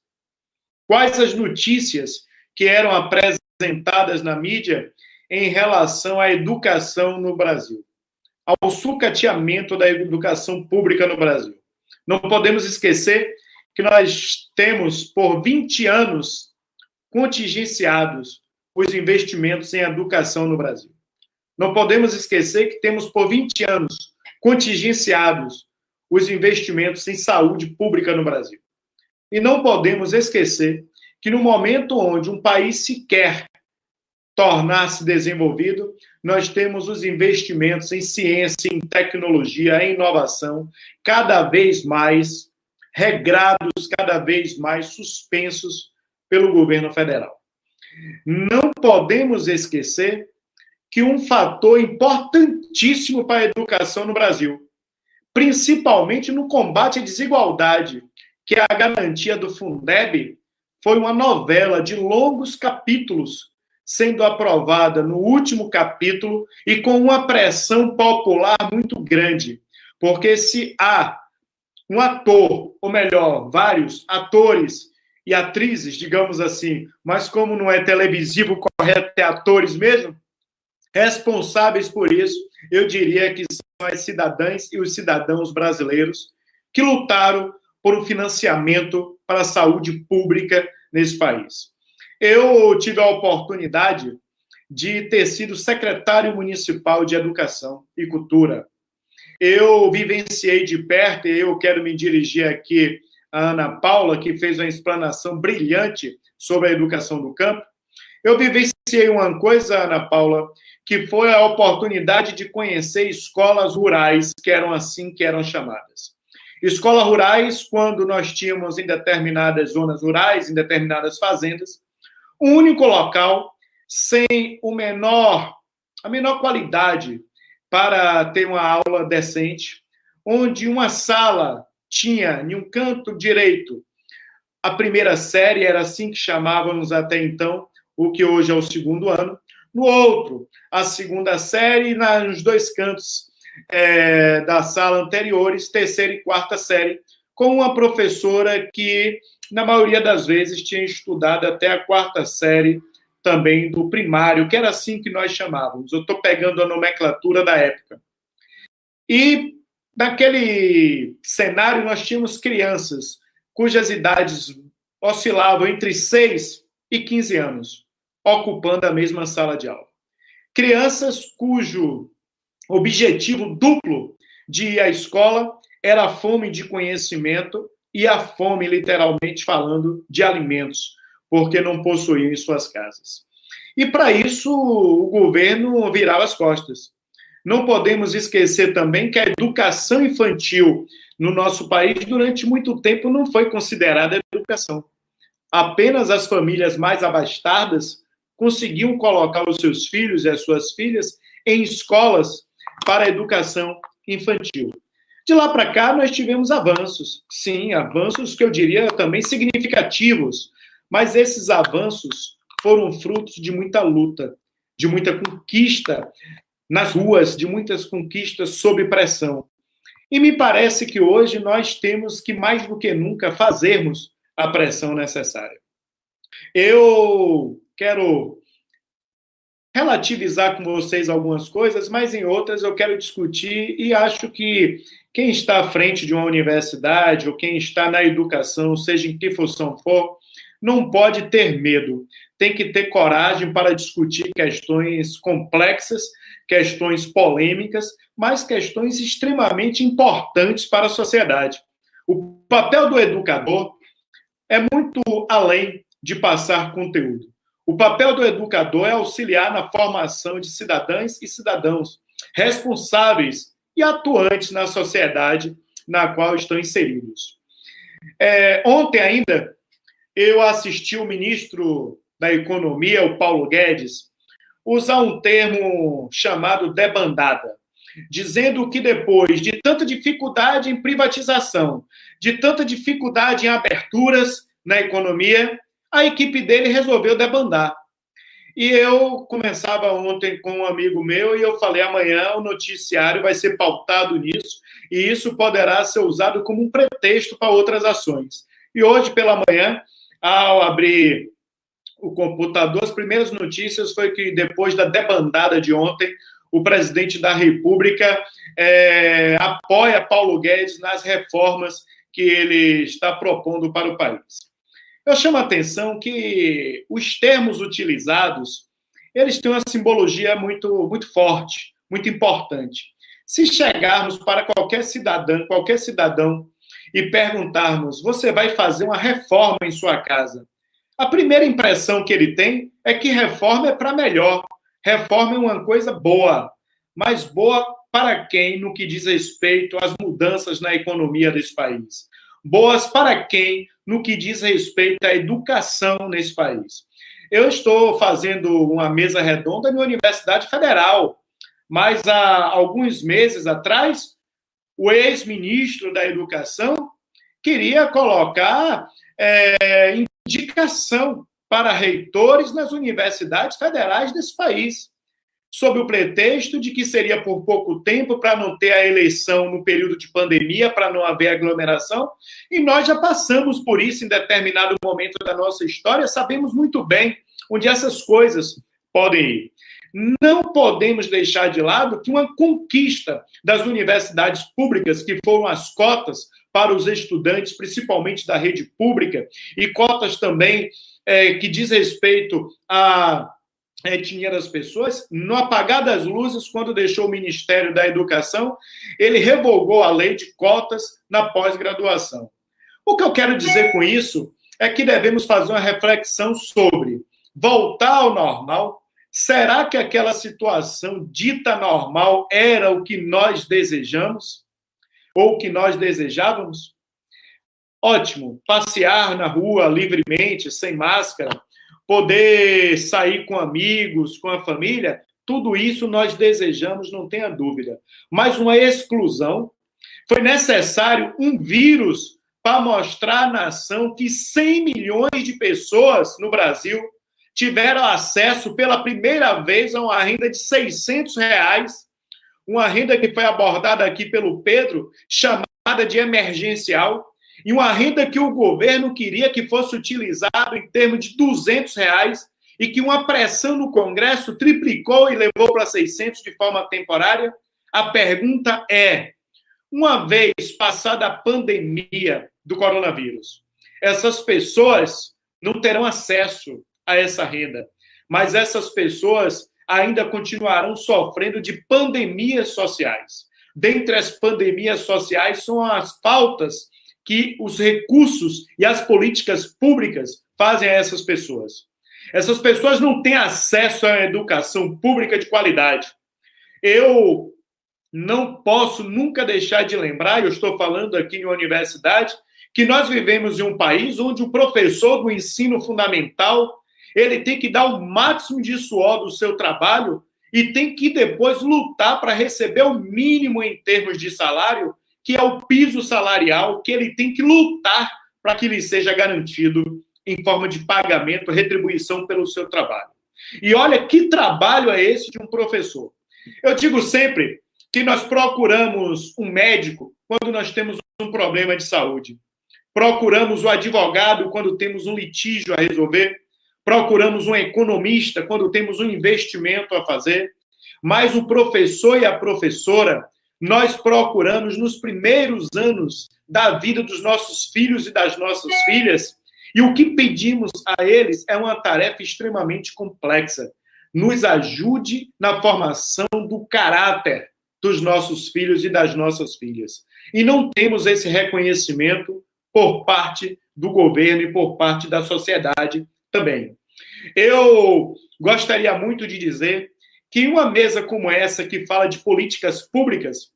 Quais as notícias que eram apresentadas na mídia em relação à educação no Brasil, ao sucateamento da educação pública no Brasil. Não podemos esquecer que nós temos, por 20 anos, contingenciados os investimentos em educação no Brasil. Não podemos esquecer que temos, por 20 anos, contingenciados os investimentos em saúde pública no Brasil. E não podemos esquecer que, no momento onde um país se quer tornar-se desenvolvido, nós temos os investimentos em ciência, em tecnologia, em inovação, cada vez mais regrados, cada vez mais suspensos pelo governo federal. Não podemos esquecer que um fator importantíssimo para a educação no Brasil, principalmente no combate à desigualdade, que é a garantia do Fundeb, foi uma novela de longos capítulos sendo aprovada no último capítulo e com uma pressão popular muito grande. Porque se há um ator, ou melhor, vários atores e atrizes, digamos assim, mas como não é televisivo, correto, é atores mesmo, responsáveis por isso, eu diria que são as cidadãs e os cidadãos brasileiros que lutaram por um financiamento para a saúde pública nesse país. Eu tive a oportunidade de ter sido secretário municipal de Educação e Cultura. Eu vivenciei de perto, e eu quero me dirigir aqui à Ana Paula, que fez uma explanação brilhante sobre a educação do campo. Eu vivenciei uma coisa, Ana Paula, que foi a oportunidade de conhecer escolas rurais, que eram assim que eram chamadas. Escolas rurais, quando nós tínhamos em determinadas zonas rurais, em determinadas fazendas, um único local, sem a menor qualidade para ter uma aula decente, onde uma sala tinha, em um canto direito, a primeira série, era assim que chamávamos até então, o que hoje é o segundo ano, no outro, a segunda série, e nos dois cantos da sala anteriores, terceira e quarta série, com uma professora que, na maioria das vezes, tinha estudado até a quarta série também do primário, que era assim que nós chamávamos. Eu estou pegando a nomenclatura da época. E, naquele cenário, nós tínhamos crianças cujas idades oscilavam entre 6 e 15 anos, ocupando a mesma sala de aula. Crianças cujo objetivo duplo de ir à escola era a fome de conhecimento e a fome, literalmente falando, de alimentos, porque não possuíam em suas casas. E, para isso, o governo virava as costas. Não podemos esquecer também que a educação infantil no nosso país, durante muito tempo, não foi considerada educação. Apenas as famílias mais abastadas conseguiam colocar os seus filhos e as suas filhas em escolas para a educação infantil. De lá para cá, nós tivemos avanços. Sim, avanços que eu diria também significativos, mas esses avanços foram frutos de muita luta, de muita conquista nas ruas, de muitas conquistas sob pressão. E me parece que hoje nós temos que, mais do que nunca, fazermos a pressão necessária. Eu quero relativizar com vocês algumas coisas, mas em outras eu quero discutir e acho que quem está à frente de uma universidade ou quem está na educação, seja em que função for, não pode ter medo. Tem que ter coragem para discutir questões complexas, questões polêmicas, mas questões extremamente importantes para a sociedade. O papel do educador é muito além de passar conteúdo. O papel do educador é auxiliar na formação de cidadãs e cidadãos responsáveis e atuantes na sociedade na qual estão inseridos. Ontem ainda, eu assisti o ministro da Economia, o Paulo Guedes, usar um termo chamado debandada, dizendo que depois de tanta dificuldade em privatização, de tanta dificuldade em aberturas na economia, a equipe dele resolveu debandar. E eu conversava ontem com um amigo meu e eu falei, amanhã o noticiário vai ser pautado nisso e isso poderá ser usado como um pretexto para outras ações. E hoje, pela manhã, ao abrir o computador, as primeiras notícias foi que depois da debandada de ontem, o presidente da República apoia Paulo Guedes nas reformas que ele está propondo para o país. Eu chamo a atenção que os termos utilizados, eles têm uma simbologia muito, muito forte, muito importante. Se chegarmos para qualquer cidadão e perguntarmos, você vai fazer uma reforma em sua casa? A primeira impressão que ele tem é que reforma é para melhor. Reforma é uma coisa boa, mas boa para quem no que diz respeito às mudanças na economia desse país? Boas para quem no que diz respeito à educação nesse país? Eu estou fazendo uma mesa redonda na Universidade Federal, mas há alguns meses atrás, o ex-ministro da Educação queria colocar indicação para reitores nas universidades federais desse país, sob o pretexto de que seria por pouco tempo para não ter a eleição no período de pandemia, para não haver aglomeração, e nós já passamos por isso em determinado momento da nossa história, sabemos muito bem onde essas coisas podem ir. Não podemos deixar de lado que uma conquista das universidades públicas, que foram as cotas para os estudantes, principalmente da rede pública, e cotas também que diz respeito à etnia das pessoas, no apagar das luzes, quando deixou o Ministério da Educação, ele revogou a lei de cotas na pós-graduação. O que eu quero dizer com isso é que devemos fazer uma reflexão sobre voltar ao normal. Será que aquela situação dita normal era o que nós desejamos? Ou o que nós desejávamos? Ótimo, passear na rua livremente, sem máscara, poder sair com amigos, com a família, tudo isso nós desejamos, não tenha dúvida. Mas uma exclusão, foi necessário um vírus para mostrar à nação que 100 milhões de pessoas no Brasil tiveram acesso pela primeira vez a uma renda de R$600, uma renda que foi abordada aqui pelo Pedro, chamada de emergencial, e uma renda que o governo queria que fosse utilizado em termos de R$200, e que uma pressão no Congresso triplicou e levou para 600 de forma temporária. A pergunta é, uma vez passada a pandemia do coronavírus, essas pessoas não terão acesso a essa renda, mas essas pessoas ainda continuarão sofrendo de pandemias sociais. Dentre as pandemias sociais são as faltas que os recursos e as políticas públicas fazem a essas pessoas. Essas pessoas não têm acesso à educação pública de qualidade. Eu não posso nunca deixar de lembrar, eu estou falando aqui em uma universidade, que nós vivemos em um país onde o professor do ensino fundamental, ele tem que dar o máximo de suor do seu trabalho e tem que depois lutar para receber o mínimo em termos de salário, que é o piso salarial, que ele tem que lutar para que lhe seja garantido em forma de pagamento, retribuição pelo seu trabalho. E olha que trabalho é esse de um professor. Eu digo sempre que nós procuramos um médico quando nós temos um problema de saúde. Procuramos o advogado quando temos um litígio a resolver. Procuramos um economista quando temos um investimento a fazer. Mas o professor e a professora, nós procuramos nos primeiros anos da vida dos nossos filhos e das nossas filhas, e o que pedimos a eles é uma tarefa extremamente complexa. Nos ajude na formação do caráter dos nossos filhos e das nossas filhas. E não temos esse reconhecimento por parte do governo e por parte da sociedade também. Eu gostaria muito de dizer que uma mesa como essa, que fala de políticas públicas,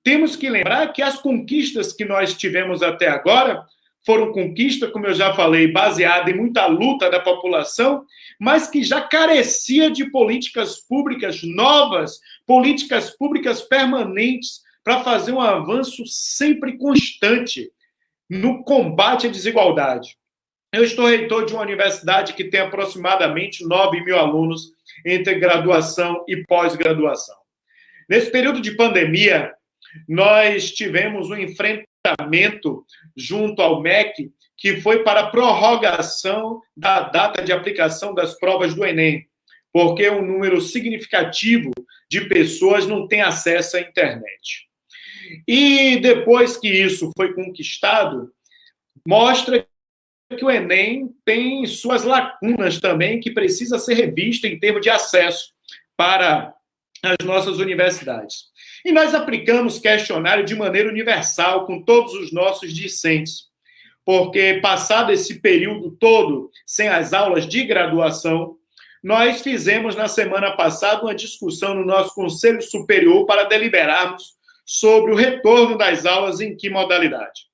temos que lembrar que as conquistas que nós tivemos até agora foram conquistas, como eu já falei, baseadas em muita luta da população, mas que já carecia de políticas públicas novas, políticas públicas permanentes, para fazer um avanço sempre constante no combate à desigualdade. Eu estou reitor de uma universidade que tem aproximadamente 9 mil alunos entre graduação e pós-graduação. Nesse período de pandemia, nós tivemos um enfrentamento junto ao MEC, que foi para a prorrogação da data de aplicação das provas do Enem, porque um número significativo de pessoas não tem acesso à internet. E depois que isso foi conquistado, mostra que o Enem tem suas lacunas também, que precisa ser revista em termos de acesso para as nossas universidades. E nós aplicamos questionário de maneira universal com todos os nossos discentes, porque passado esse período todo sem as aulas de graduação, nós fizemos na semana passada uma discussão no nosso Conselho Superior para deliberarmos sobre o retorno das aulas em que modalidade.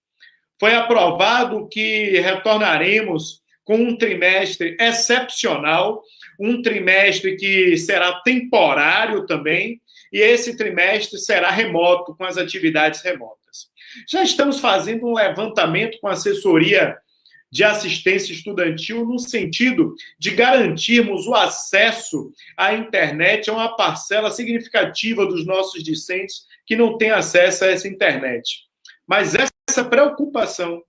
Foi aprovado que retornaremos com um trimestre excepcional, um trimestre que será temporário também, e esse trimestre será remoto, com as atividades remotas. Já estamos fazendo um levantamento com a assessoria de assistência estudantil no sentido de garantirmos o acesso à internet a uma parcela significativa dos nossos discentes que não tem acesso a essa internet. Mas essa preocupação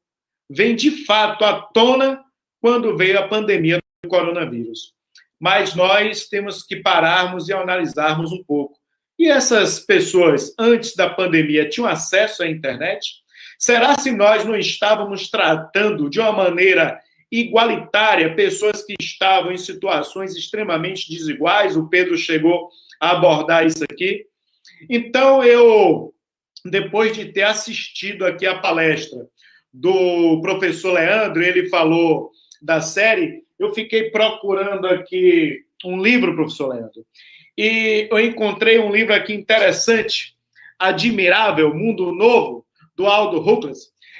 vem, de fato, à tona quando veio a pandemia do coronavírus. Mas nós temos que pararmos e analisarmos um pouco. E essas pessoas, antes da pandemia, tinham acesso à internet? Será se nós não estávamos tratando de uma maneira igualitária pessoas que estavam em situações extremamente desiguais? O Pedro chegou a abordar isso aqui. Então, depois de ter assistido aqui a palestra do professor Leandro, ele falou da série, eu fiquei procurando aqui um livro, professor Leandro, e eu encontrei um livro aqui interessante, Admirável, Mundo Novo, do Aldo Huxley.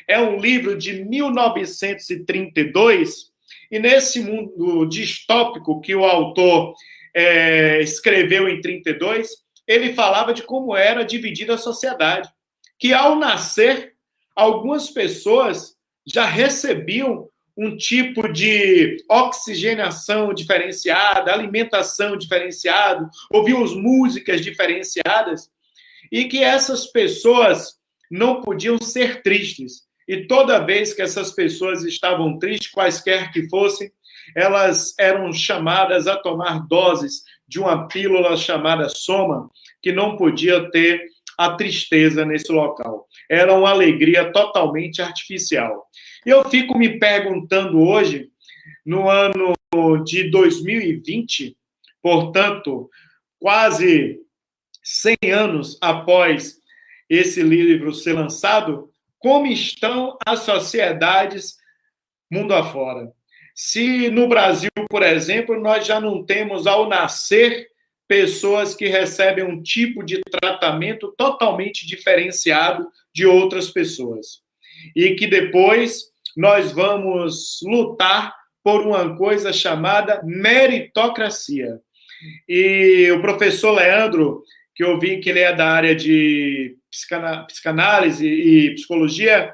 É um livro de 1932, e nesse mundo distópico que o autor escreveu em 32, ele falava de como era dividida a sociedade, que ao nascer, algumas pessoas já recebiam um tipo de oxigenação diferenciada, alimentação diferenciada, ouviam músicas diferenciadas, e que essas pessoas não podiam ser tristes. E toda vez que essas pessoas estavam tristes, quaisquer que fossem, elas eram chamadas a tomar doses de uma pílula chamada soma, que não podia ter a tristeza nesse local. Era uma alegria totalmente artificial. E eu fico me perguntando hoje, no ano de 2020, portanto, quase 100 anos após esse livro ser lançado, como estão as sociedades mundo afora? Se no Brasil, por exemplo, nós já não temos, ao nascer, pessoas que recebem um tipo de tratamento totalmente diferenciado de outras pessoas. E que depois nós vamos lutar por uma coisa chamada meritocracia. E o professor Leandro, que eu vi que ele é da área de psicanálise e psicologia,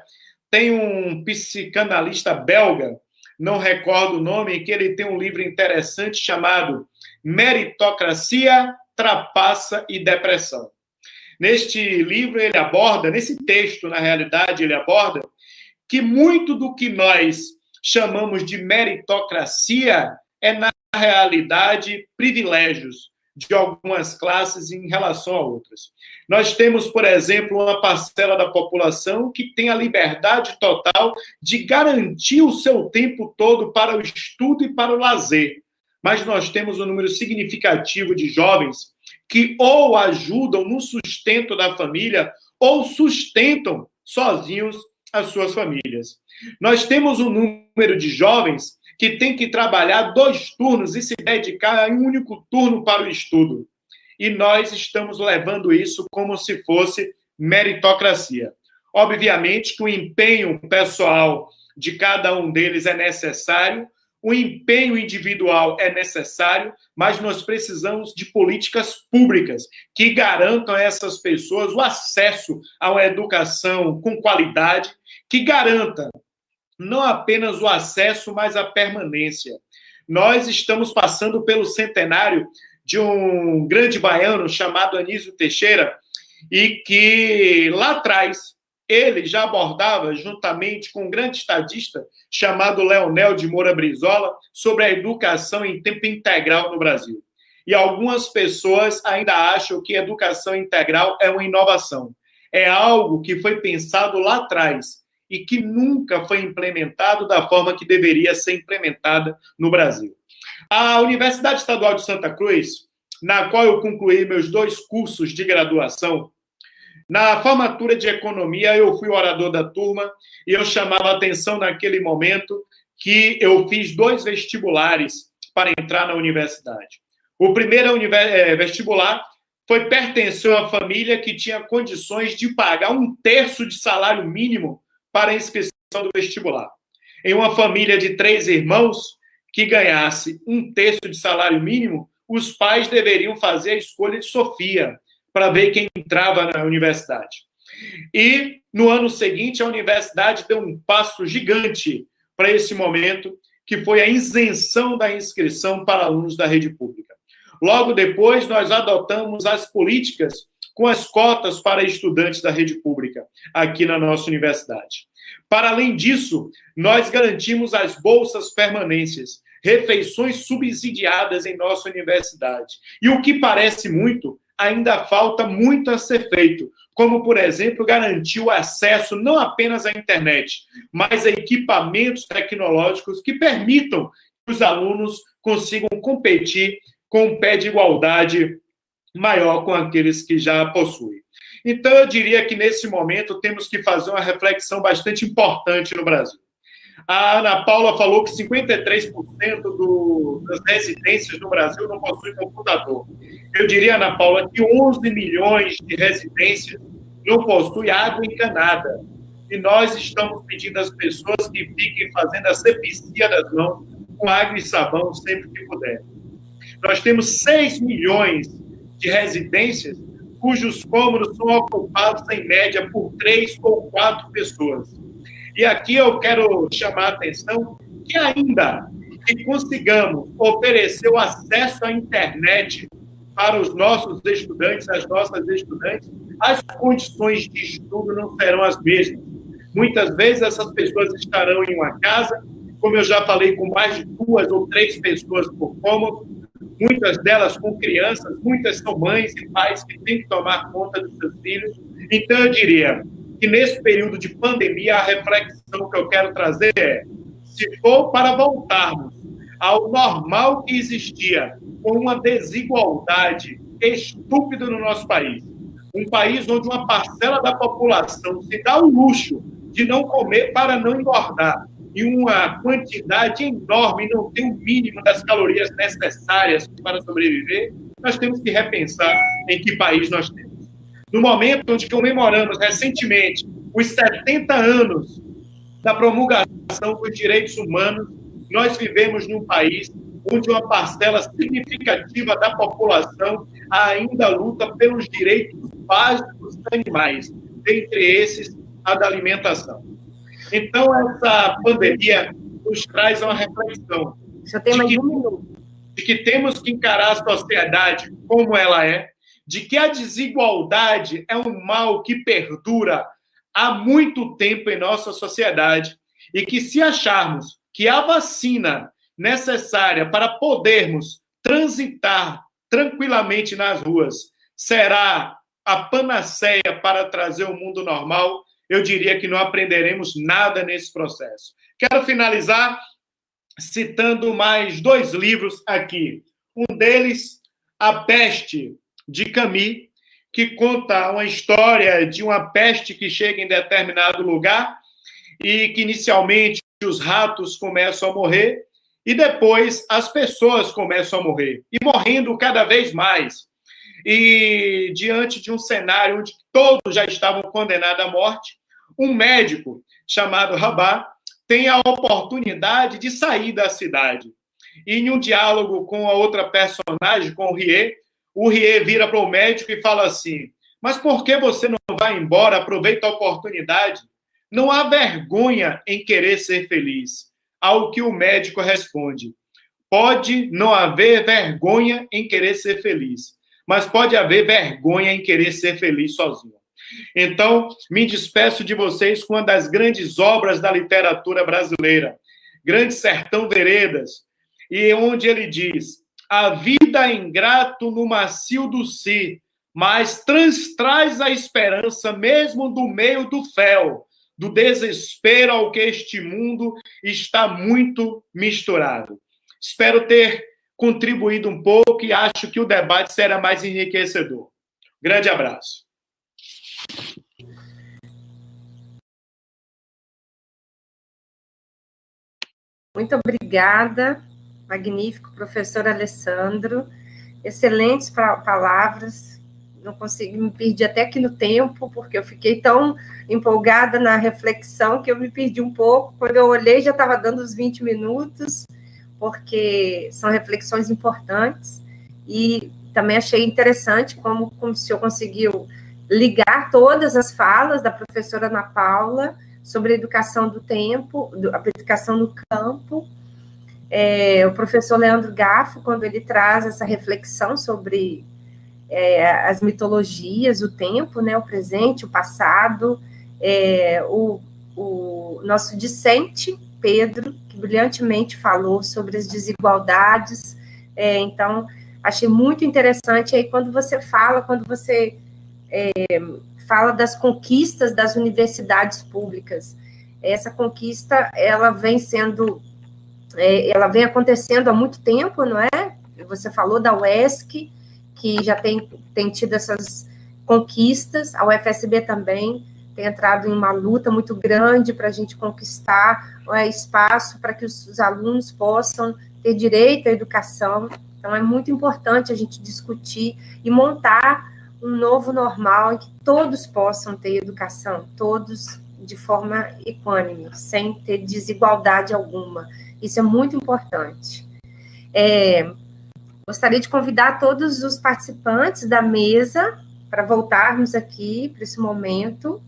tem um psicanalista belga, não recordo o nome, que ele tem um livro interessante chamado Meritocracia, Trapaça e Depressão. Neste livro ele aborda, nesse texto, na realidade, ele aborda que muito do que nós chamamos de meritocracia é, na realidade, privilégios de algumas classes em relação a outras. Nós temos, por exemplo, uma parcela da população que tem a liberdade total de garantir o seu tempo todo para o estudo e para o lazer. Mas nós temos um número significativo de jovens que ou ajudam no sustento da família ou sustentam sozinhos as suas famílias. Nós temos um número de jovens que tem que trabalhar 2 turnos e se dedicar a um único turno para o estudo. E nós estamos levando isso como se fosse meritocracia. Obviamente que o empenho pessoal de cada um deles é necessário, o empenho individual é necessário, mas nós precisamos de políticas públicas que garantam a essas pessoas o acesso a uma educação com qualidade, que garanta não apenas o acesso, mas a permanência. Nós estamos passando pelo centenário de um grande baiano chamado Anísio Teixeira, e que lá atrás ele já abordava, juntamente com um grande estadista chamado Leonel de Moura Brizola, sobre a educação em tempo integral no Brasil. E algumas pessoas ainda acham que educação integral é uma inovação. É algo que foi pensado lá atrás e que nunca foi implementado da forma que deveria ser implementada no Brasil. A Universidade Estadual de Santa Cruz, na qual eu concluí meus 2 cursos de graduação, na formatura de economia, eu fui o orador da turma e eu chamava a atenção naquele momento que eu fiz 2 vestibulares para entrar na universidade. O primeiro vestibular foi pertencer a uma família que tinha condições de pagar 1/3 de salário mínimo para a inscrição do vestibular. Em uma família de 3 irmãos que ganhasse 1/3 de salário mínimo, os pais deveriam fazer a escolha de Sofia para ver quem entrava na universidade. E, no ano seguinte, a universidade deu um passo gigante para esse momento, que foi a isenção da inscrição para alunos da rede pública. Logo depois, nós adotamos as políticas com as cotas para estudantes da rede pública aqui na nossa universidade. Para além disso, nós garantimos as bolsas permanências, refeições subsidiadas em nossa universidade. E o que parece muito, ainda falta muito a ser feito, como, por exemplo, garantir o acesso não apenas à internet, mas a equipamentos tecnológicos que permitam que os alunos consigam competir com um pé de igualdade maior com aqueles que já possuem. Então, eu diria que, nesse momento, temos que fazer uma reflexão bastante importante no Brasil. A Ana Paula falou que 53% das residências no Brasil não possuem computador. Eu diria, Ana Paula, que 11 milhões de residências não possuem água encanada. E nós estamos pedindo às pessoas que fiquem fazendo a sepsia das mãos com água e sabão sempre que puder. Nós temos 6 milhões de residências cujos cômodos são ocupados, em média, por 3 ou 4 pessoas. E aqui eu quero chamar a atenção que ainda que consigamos oferecer o acesso à internet para os nossos estudantes, as nossas estudantes, as condições de estudo não serão as mesmas. Muitas vezes essas pessoas estarão em uma casa, como eu já falei, com mais de 2 ou 3 pessoas por cômodo, muitas delas com crianças, muitas são mães e pais que têm que tomar conta dos seus filhos. Então, eu diria que nesse período de pandemia, a reflexão que eu quero trazer é: se for para voltarmos ao normal que existia, com uma desigualdade estúpida no nosso país, um país onde uma parcela da população se dá o luxo de não comer para não engordar, e uma quantidade enorme não tem o mínimo das calorias necessárias para sobreviver, nós temos que repensar em que país nós temos. No momento onde comemoramos recentemente os 70 anos da promulgação dos direitos humanos, nós vivemos num país onde uma parcela significativa da população ainda luta pelos direitos básicos dos animais, dentre esses a da alimentação. Então, essa pandemia nos traz uma reflexão de que temos que encarar a sociedade como ela é, de que a desigualdade é um mal que perdura há muito tempo em nossa sociedade e que, se acharmos que a vacina necessária para podermos transitar tranquilamente nas ruas será a panaceia para trazer o mundo normal, eu diria que não aprenderemos nada nesse processo. Quero finalizar citando mais 2 livros aqui. Um deles, A Peste, de Camus, que conta uma história de uma peste que chega em determinado lugar e que, inicialmente, os ratos começam a morrer e depois as pessoas começam a morrer, e morrendo cada vez mais. E, diante de um cenário onde todos já estavam condenados à morte, um médico chamado Rabat tem a oportunidade de sair da cidade. E, em um diálogo com a outra personagem, com o Rie vira para o médico e fala assim: mas por que você não vai embora? Aproveita a oportunidade. Não há vergonha em querer ser feliz. Ao que o médico responde: pode não haver vergonha em querer ser feliz, mas pode haver vergonha em querer ser feliz sozinho. Então, me despeço de vocês com uma das grandes obras da literatura brasileira, Grande Sertão Veredas, e onde ele diz: a vida é ingrato no macio do si, mas traz a esperança mesmo do meio do fel, do desespero ao que este mundo está muito misturado. Espero ter contribuído um pouco e acho que o debate será mais enriquecedor. Grande abraço. Muito obrigada, magnífico professor Alessandro, excelentes palavras, não consegui, me perdi até aqui no tempo, porque eu fiquei tão empolgada na reflexão que eu me perdi um pouco, quando eu olhei já estava dando os 20 minutos, porque são reflexões importantes, e também achei interessante como o senhor conseguiu ligar todas as falas da professora Ana Paula sobre a educação do tempo, a educação no campo. O professor Leandro Gaffo, quando ele traz essa reflexão sobre as mitologias, o tempo, né, o presente, o passado, o nosso discente, Pedro, que brilhantemente falou sobre as desigualdades, então, achei muito interessante, aí quando você fala das conquistas das universidades públicas. Essa conquista, ela vem acontecendo há muito tempo, não é? Você falou da UESC, que já tem tido essas conquistas, a UFSB também tem entrado em uma luta muito grande para a gente conquistar espaço para que os alunos possam ter direito à educação. Então, é muito importante a gente discutir e montar um novo normal em que todos possam ter educação, todos de forma equânime, sem ter desigualdade alguma. Isso é muito importante. Gostaria de convidar todos os participantes da mesa para voltarmos aqui para esse momento.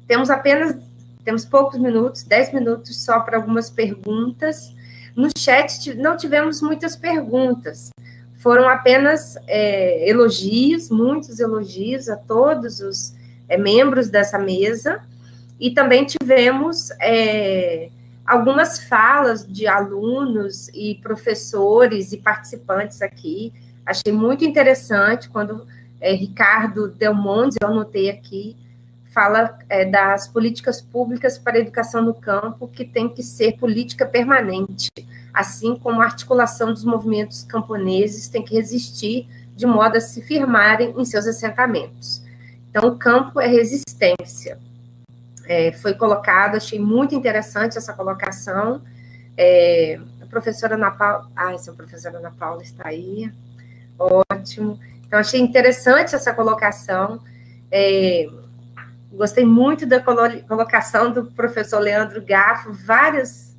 Temos poucos minutos, 10 minutos só para algumas perguntas. No chat não tivemos muitas perguntas, foram apenas elogios, muitos elogios a todos os membros dessa mesa, e também tivemos algumas falas de alunos e professores e participantes aqui. Achei muito interessante quando Ricardo Delmonte, eu anotei aqui, fala das políticas públicas para a educação no campo, que tem que ser política permanente, assim como a articulação dos movimentos camponeses tem que resistir de modo a se firmarem em seus assentamentos. Então, o campo é resistência. Foi colocado, achei muito interessante essa colocação. A professora Ana Paula... essa professora Ana Paula está aí. Ótimo. Então, achei interessante essa colocação. Gostei muito da colocação do professor Leandro Gaffo, várias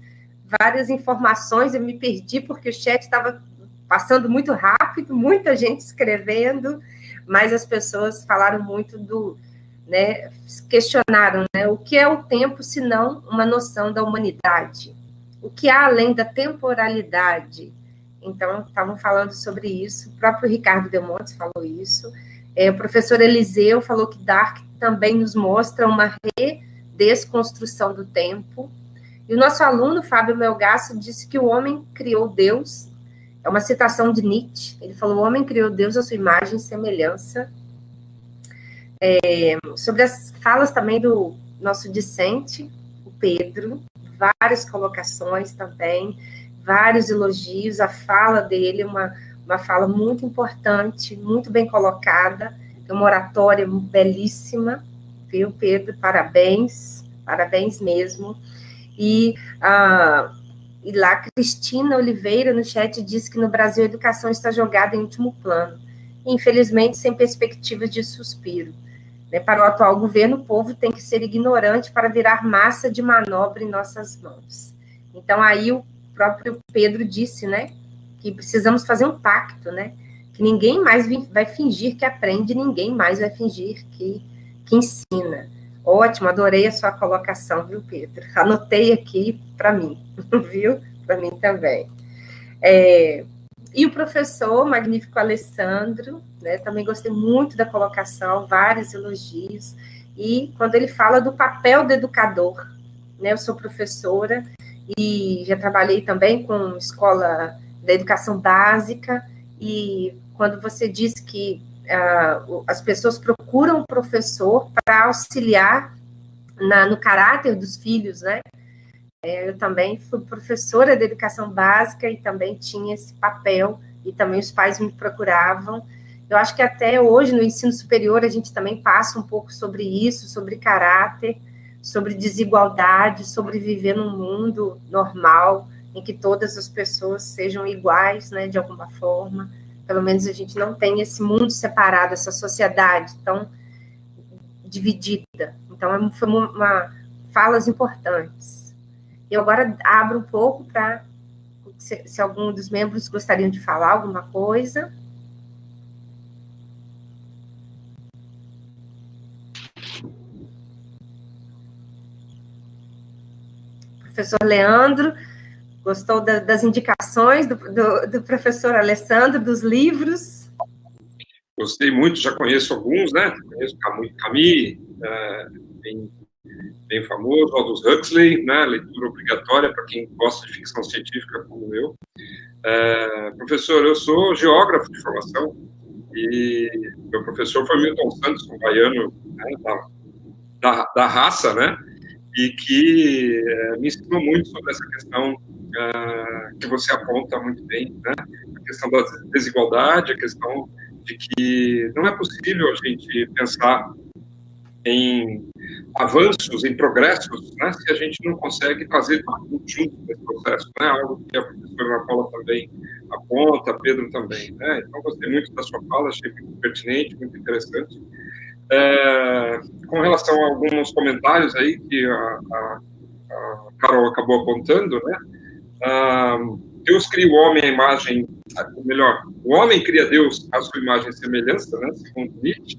informações, eu me perdi porque o chat estava passando muito rápido, muita gente escrevendo, mas as pessoas falaram muito questionaram, o que é o tempo, se não uma noção da humanidade? O que há além da temporalidade? Então, estavam falando sobre isso, o próprio Ricardo Delmonte falou isso, o professor Eliseu falou que Dark também nos mostra uma redesconstrução do tempo. E o nosso aluno, Fábio Melgaço, disse que o homem criou Deus. É uma citação de Nietzsche. Ele falou: o homem criou Deus à sua imagem e semelhança. Sobre as falas também do nosso discente, o Pedro, várias colocações também, vários elogios. A fala dele, uma fala muito importante, muito bem colocada, é uma oratória belíssima, viu, Pedro? Parabéns mesmo. E lá, Cristina Oliveira, no chat, disse que no Brasil a educação está jogada em último plano, infelizmente sem perspectivas de suspiro. Para o atual governo, o povo tem que ser ignorante para virar massa de manobra em nossas mãos. Então, aí o próprio Pedro disse, que precisamos fazer um pacto, que ninguém mais vai fingir que aprende, ninguém mais vai fingir que ensina. Ótimo, adorei a sua colocação, viu, Pedro? Anotei aqui para mim, viu? Para mim também. E o professor magnífico Alessandro, também gostei muito da colocação, vários elogios. e quando ele fala do papel do educador, né? Eu sou professora e já trabalhei também com escola da educação básica, e quando você diz que as pessoas procuram o professor para auxiliar no caráter dos filhos, né? Eu também fui professora de educação básica e também tinha esse papel, e também os pais me procuravam. Eu acho que até hoje, no ensino superior, a gente também passa um pouco sobre isso, sobre caráter, sobre desigualdade, sobre viver num mundo normal, em que todas as pessoas sejam iguais, né, de alguma forma. Pelo menos a gente não tem esse mundo separado, essa sociedade tão dividida. Então, foi falas importantes. Eu agora abro um pouco para se algum dos membros gostariam de falar alguma coisa. Professor Leandro, gostou das indicações do professor Alessandro, dos livros? Gostei muito, já conheço alguns, né? Conheço Camus, bem famoso, Aldous Huxley, né? Leitura obrigatória para quem gosta de ficção científica como eu. Professor, eu sou geógrafo de formação e meu professor foi Milton Santos, um baiano, né, da raça, né? E que me ensinou muito sobre essa questão que você aponta muito bem, né? A questão da desigualdade, a questão de que não é possível a gente pensar em avanços, em progressos, né, se a gente não consegue fazer tudo junto nesse processo, né? Algo que a professora Ana Paula também aponta, Pedro também, né? Então, gostei muito da sua fala, achei muito pertinente, muito interessante. Com relação a alguns comentários aí que a Carol acabou apontando, né? Deus cria o homem à imagem, ou melhor, o homem cria Deus à sua imagem e semelhança, né? Segundo Nietzsche,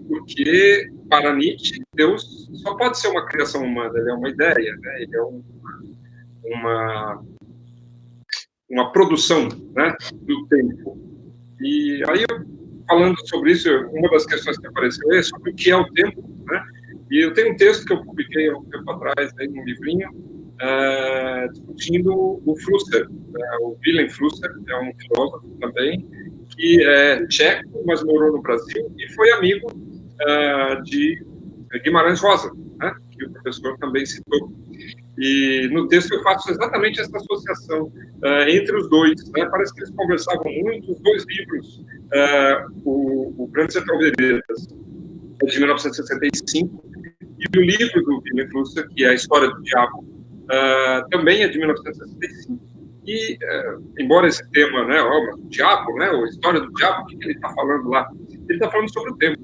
porque para Nietzsche Deus só pode ser uma criação humana, ele é uma ideia, né? Ele é uma produção, né, do tempo. E aí, falando sobre isso, uma das questões que apareceu é sobre o que é o tempo, né? E eu tenho um texto que eu publiquei há um tempo atrás, aí, num livrinho, discutindo o Flusser, o Willem Flusser, é um filósofo também, que é tcheco, mas morou no Brasil, e foi amigo de Guimarães Rosa, né, que o professor também citou. E no texto eu faço exatamente essa associação entre os dois, né? Parece que eles conversavam muito. Os dois livros, o Grande Sertão Veredas, é de 1965, e o livro do Willem Flusser, que é A História do Diabo, também é de 1965. E, embora esse tema, né, o diabo, né, a história do diabo, o que ele está falando lá? Ele está falando sobre o tempo.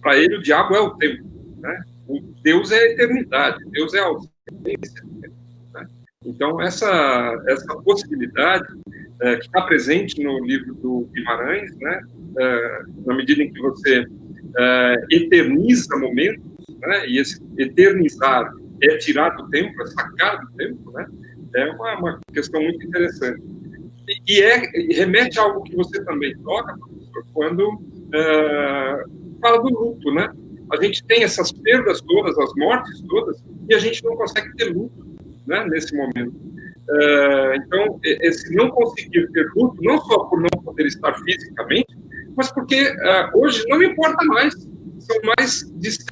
Para ele, o diabo é o tempo, né? O Deus é a eternidade, Deus é a ausência do tempo, né? Então, essa possibilidade que está presente no livro do Guimarães, né, na medida em que você eterniza momentos, né, e esse eternizar é tirar do tempo, é sacar do tempo, né? É uma questão muito interessante. E remete a algo que você também toca, professor, quando fala do luto, né? A gente tem essas perdas todas, as mortes todas, e a gente não consegue ter luto, né, nesse momento. Então, esse não conseguir ter luto, não só por não poder estar fisicamente, mas porque hoje não importa mais. São mais de 100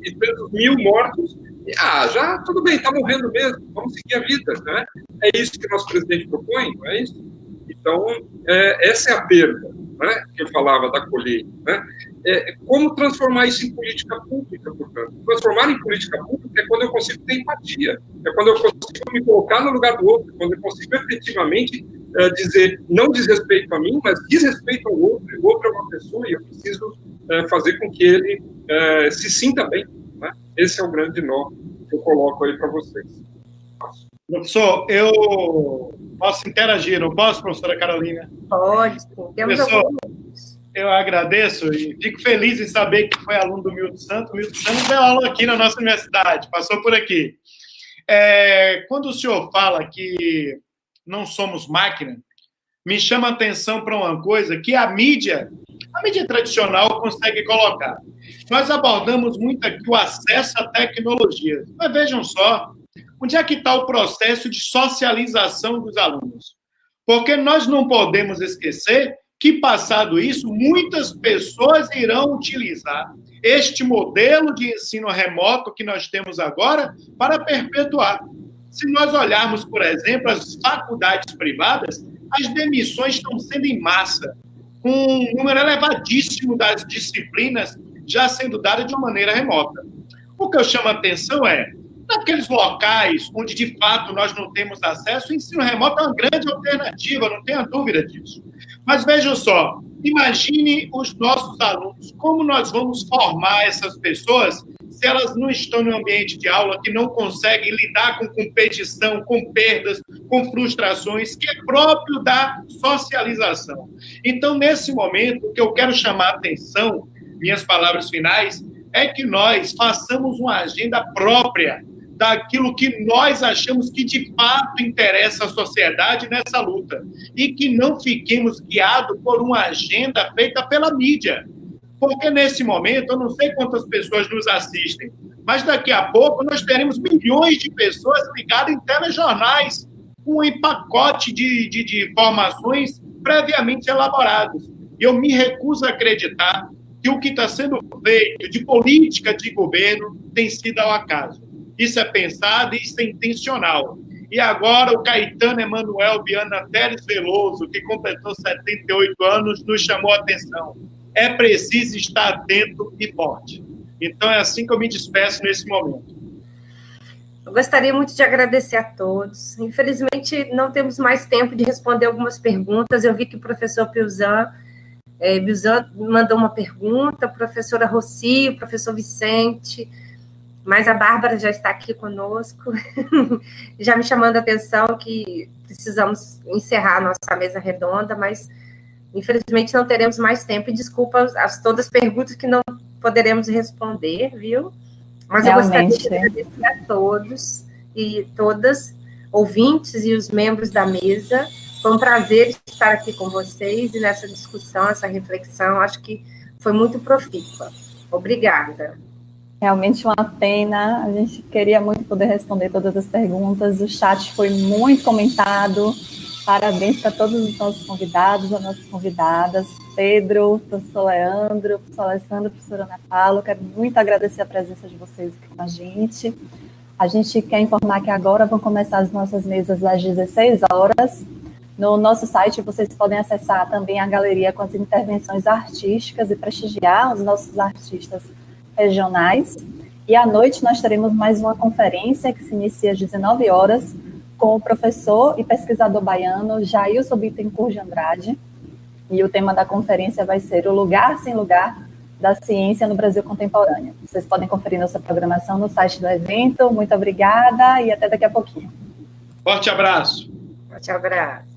e tantos mil mortos. E, já, tudo bem, está morrendo mesmo, vamos seguir a vida, né? É isso que o nosso presidente propõe, não é isso? Então, essa é a perda, né, que eu falava da colheita, né? Como transformar isso em política pública, portanto? Transformar em política pública é quando eu consigo ter empatia, é quando eu consigo me colocar no lugar do outro, quando eu consigo efetivamente dizer, não diz respeito a mim, mas diz respeito ao outro, e o outro é uma pessoa, e eu preciso fazer com que ele se sinta bem, né? Esse é o grande nó que eu coloco aí para vocês. Professor, eu posso interagir, não posso, professora Carolina? Pode, sim. Professor, eu agradeço e fico feliz em saber que foi aluno do Milton Santos. O Milton Santos deu aula aqui na nossa universidade, passou por aqui. Quando o senhor fala que não somos máquina, me chama a atenção para uma coisa, que a mídia A mídia tradicional consegue colocar. Nós abordamos muito aqui o acesso à tecnologia. Mas vejam só, onde é que está o processo de socialização dos alunos? Porque nós não podemos esquecer que, passado isso, muitas pessoas irão utilizar este modelo de ensino remoto que nós temos agora para perpetuar. Se nós olharmos, por exemplo, as faculdades privadas, as demissões estão sendo em massa, com um número elevadíssimo das disciplinas já sendo dadas de uma maneira remota. O que eu chamo a atenção é, naqueles locais onde, de fato, nós não temos acesso, o ensino remoto é uma grande alternativa, não tenha dúvida disso. Mas vejam só, imagine os nossos alunos, como nós vamos formar essas pessoas se elas não estão no ambiente de aula, que não conseguem lidar com competição, com perdas, com frustrações, que é próprio da socialização. Então, nesse momento, o que eu quero chamar a atenção, minhas palavras finais, é que nós façamos uma agenda própria daquilo que nós achamos que de fato interessa à sociedade nessa luta e que não fiquemos guiados por uma agenda feita pela mídia. Porque nesse momento, eu não sei quantas pessoas nos assistem, mas daqui a pouco nós teremos milhões de pessoas ligadas em telejornais com um pacote de informações previamente elaborados. E eu me recuso a acreditar que o que está sendo feito de política de governo tem sido ao acaso. Isso é pensado e isso é intencional. E agora o Caetano Emanuel Viana Teles Veloso, que completou 78 anos, nos chamou a atenção. É preciso estar atento e forte. Então é assim que eu me despeço nesse momento. Eu gostaria muito de agradecer a todos. Infelizmente, não temos mais tempo de responder algumas perguntas. Eu vi que o professor Pilzan mandou uma pergunta, a professora Rossi, o professor Vicente, mas a Bárbara já está aqui conosco, já me chamando a atenção que precisamos encerrar a nossa mesa redonda, mas infelizmente não teremos mais tempo, e desculpa todas as perguntas que não poderemos responder, viu? Mas realmente, eu gostaria de agradecer a todos e todas, ouvintes e os membros da mesa. Foi um prazer estar aqui com vocês e nessa discussão, essa reflexão, acho que foi muito profícua. Obrigada. Realmente uma pena, a gente queria muito poder responder todas as perguntas, o chat foi muito comentado, parabéns para todos os nossos convidados, as nossas convidadas, Pedro, professor Leandro, professor Alessandro, professora Ana Paula, quero muito agradecer a presença de vocês aqui com a gente. A gente quer informar que agora vão começar as nossas mesas às 16 horas, no nosso site vocês podem acessar também a galeria com as intervenções artísticas e prestigiar os nossos artistas regionais, e à noite nós teremos mais uma conferência que se inicia às 19 horas com o professor e pesquisador baiano Jailson Bittencourt de Andrade, e o tema da conferência vai ser o lugar sem lugar da ciência no Brasil contemporâneo. Vocês podem conferir nossa programação no site do evento. Muito obrigada e até daqui a pouquinho. Forte abraço. Forte abraço.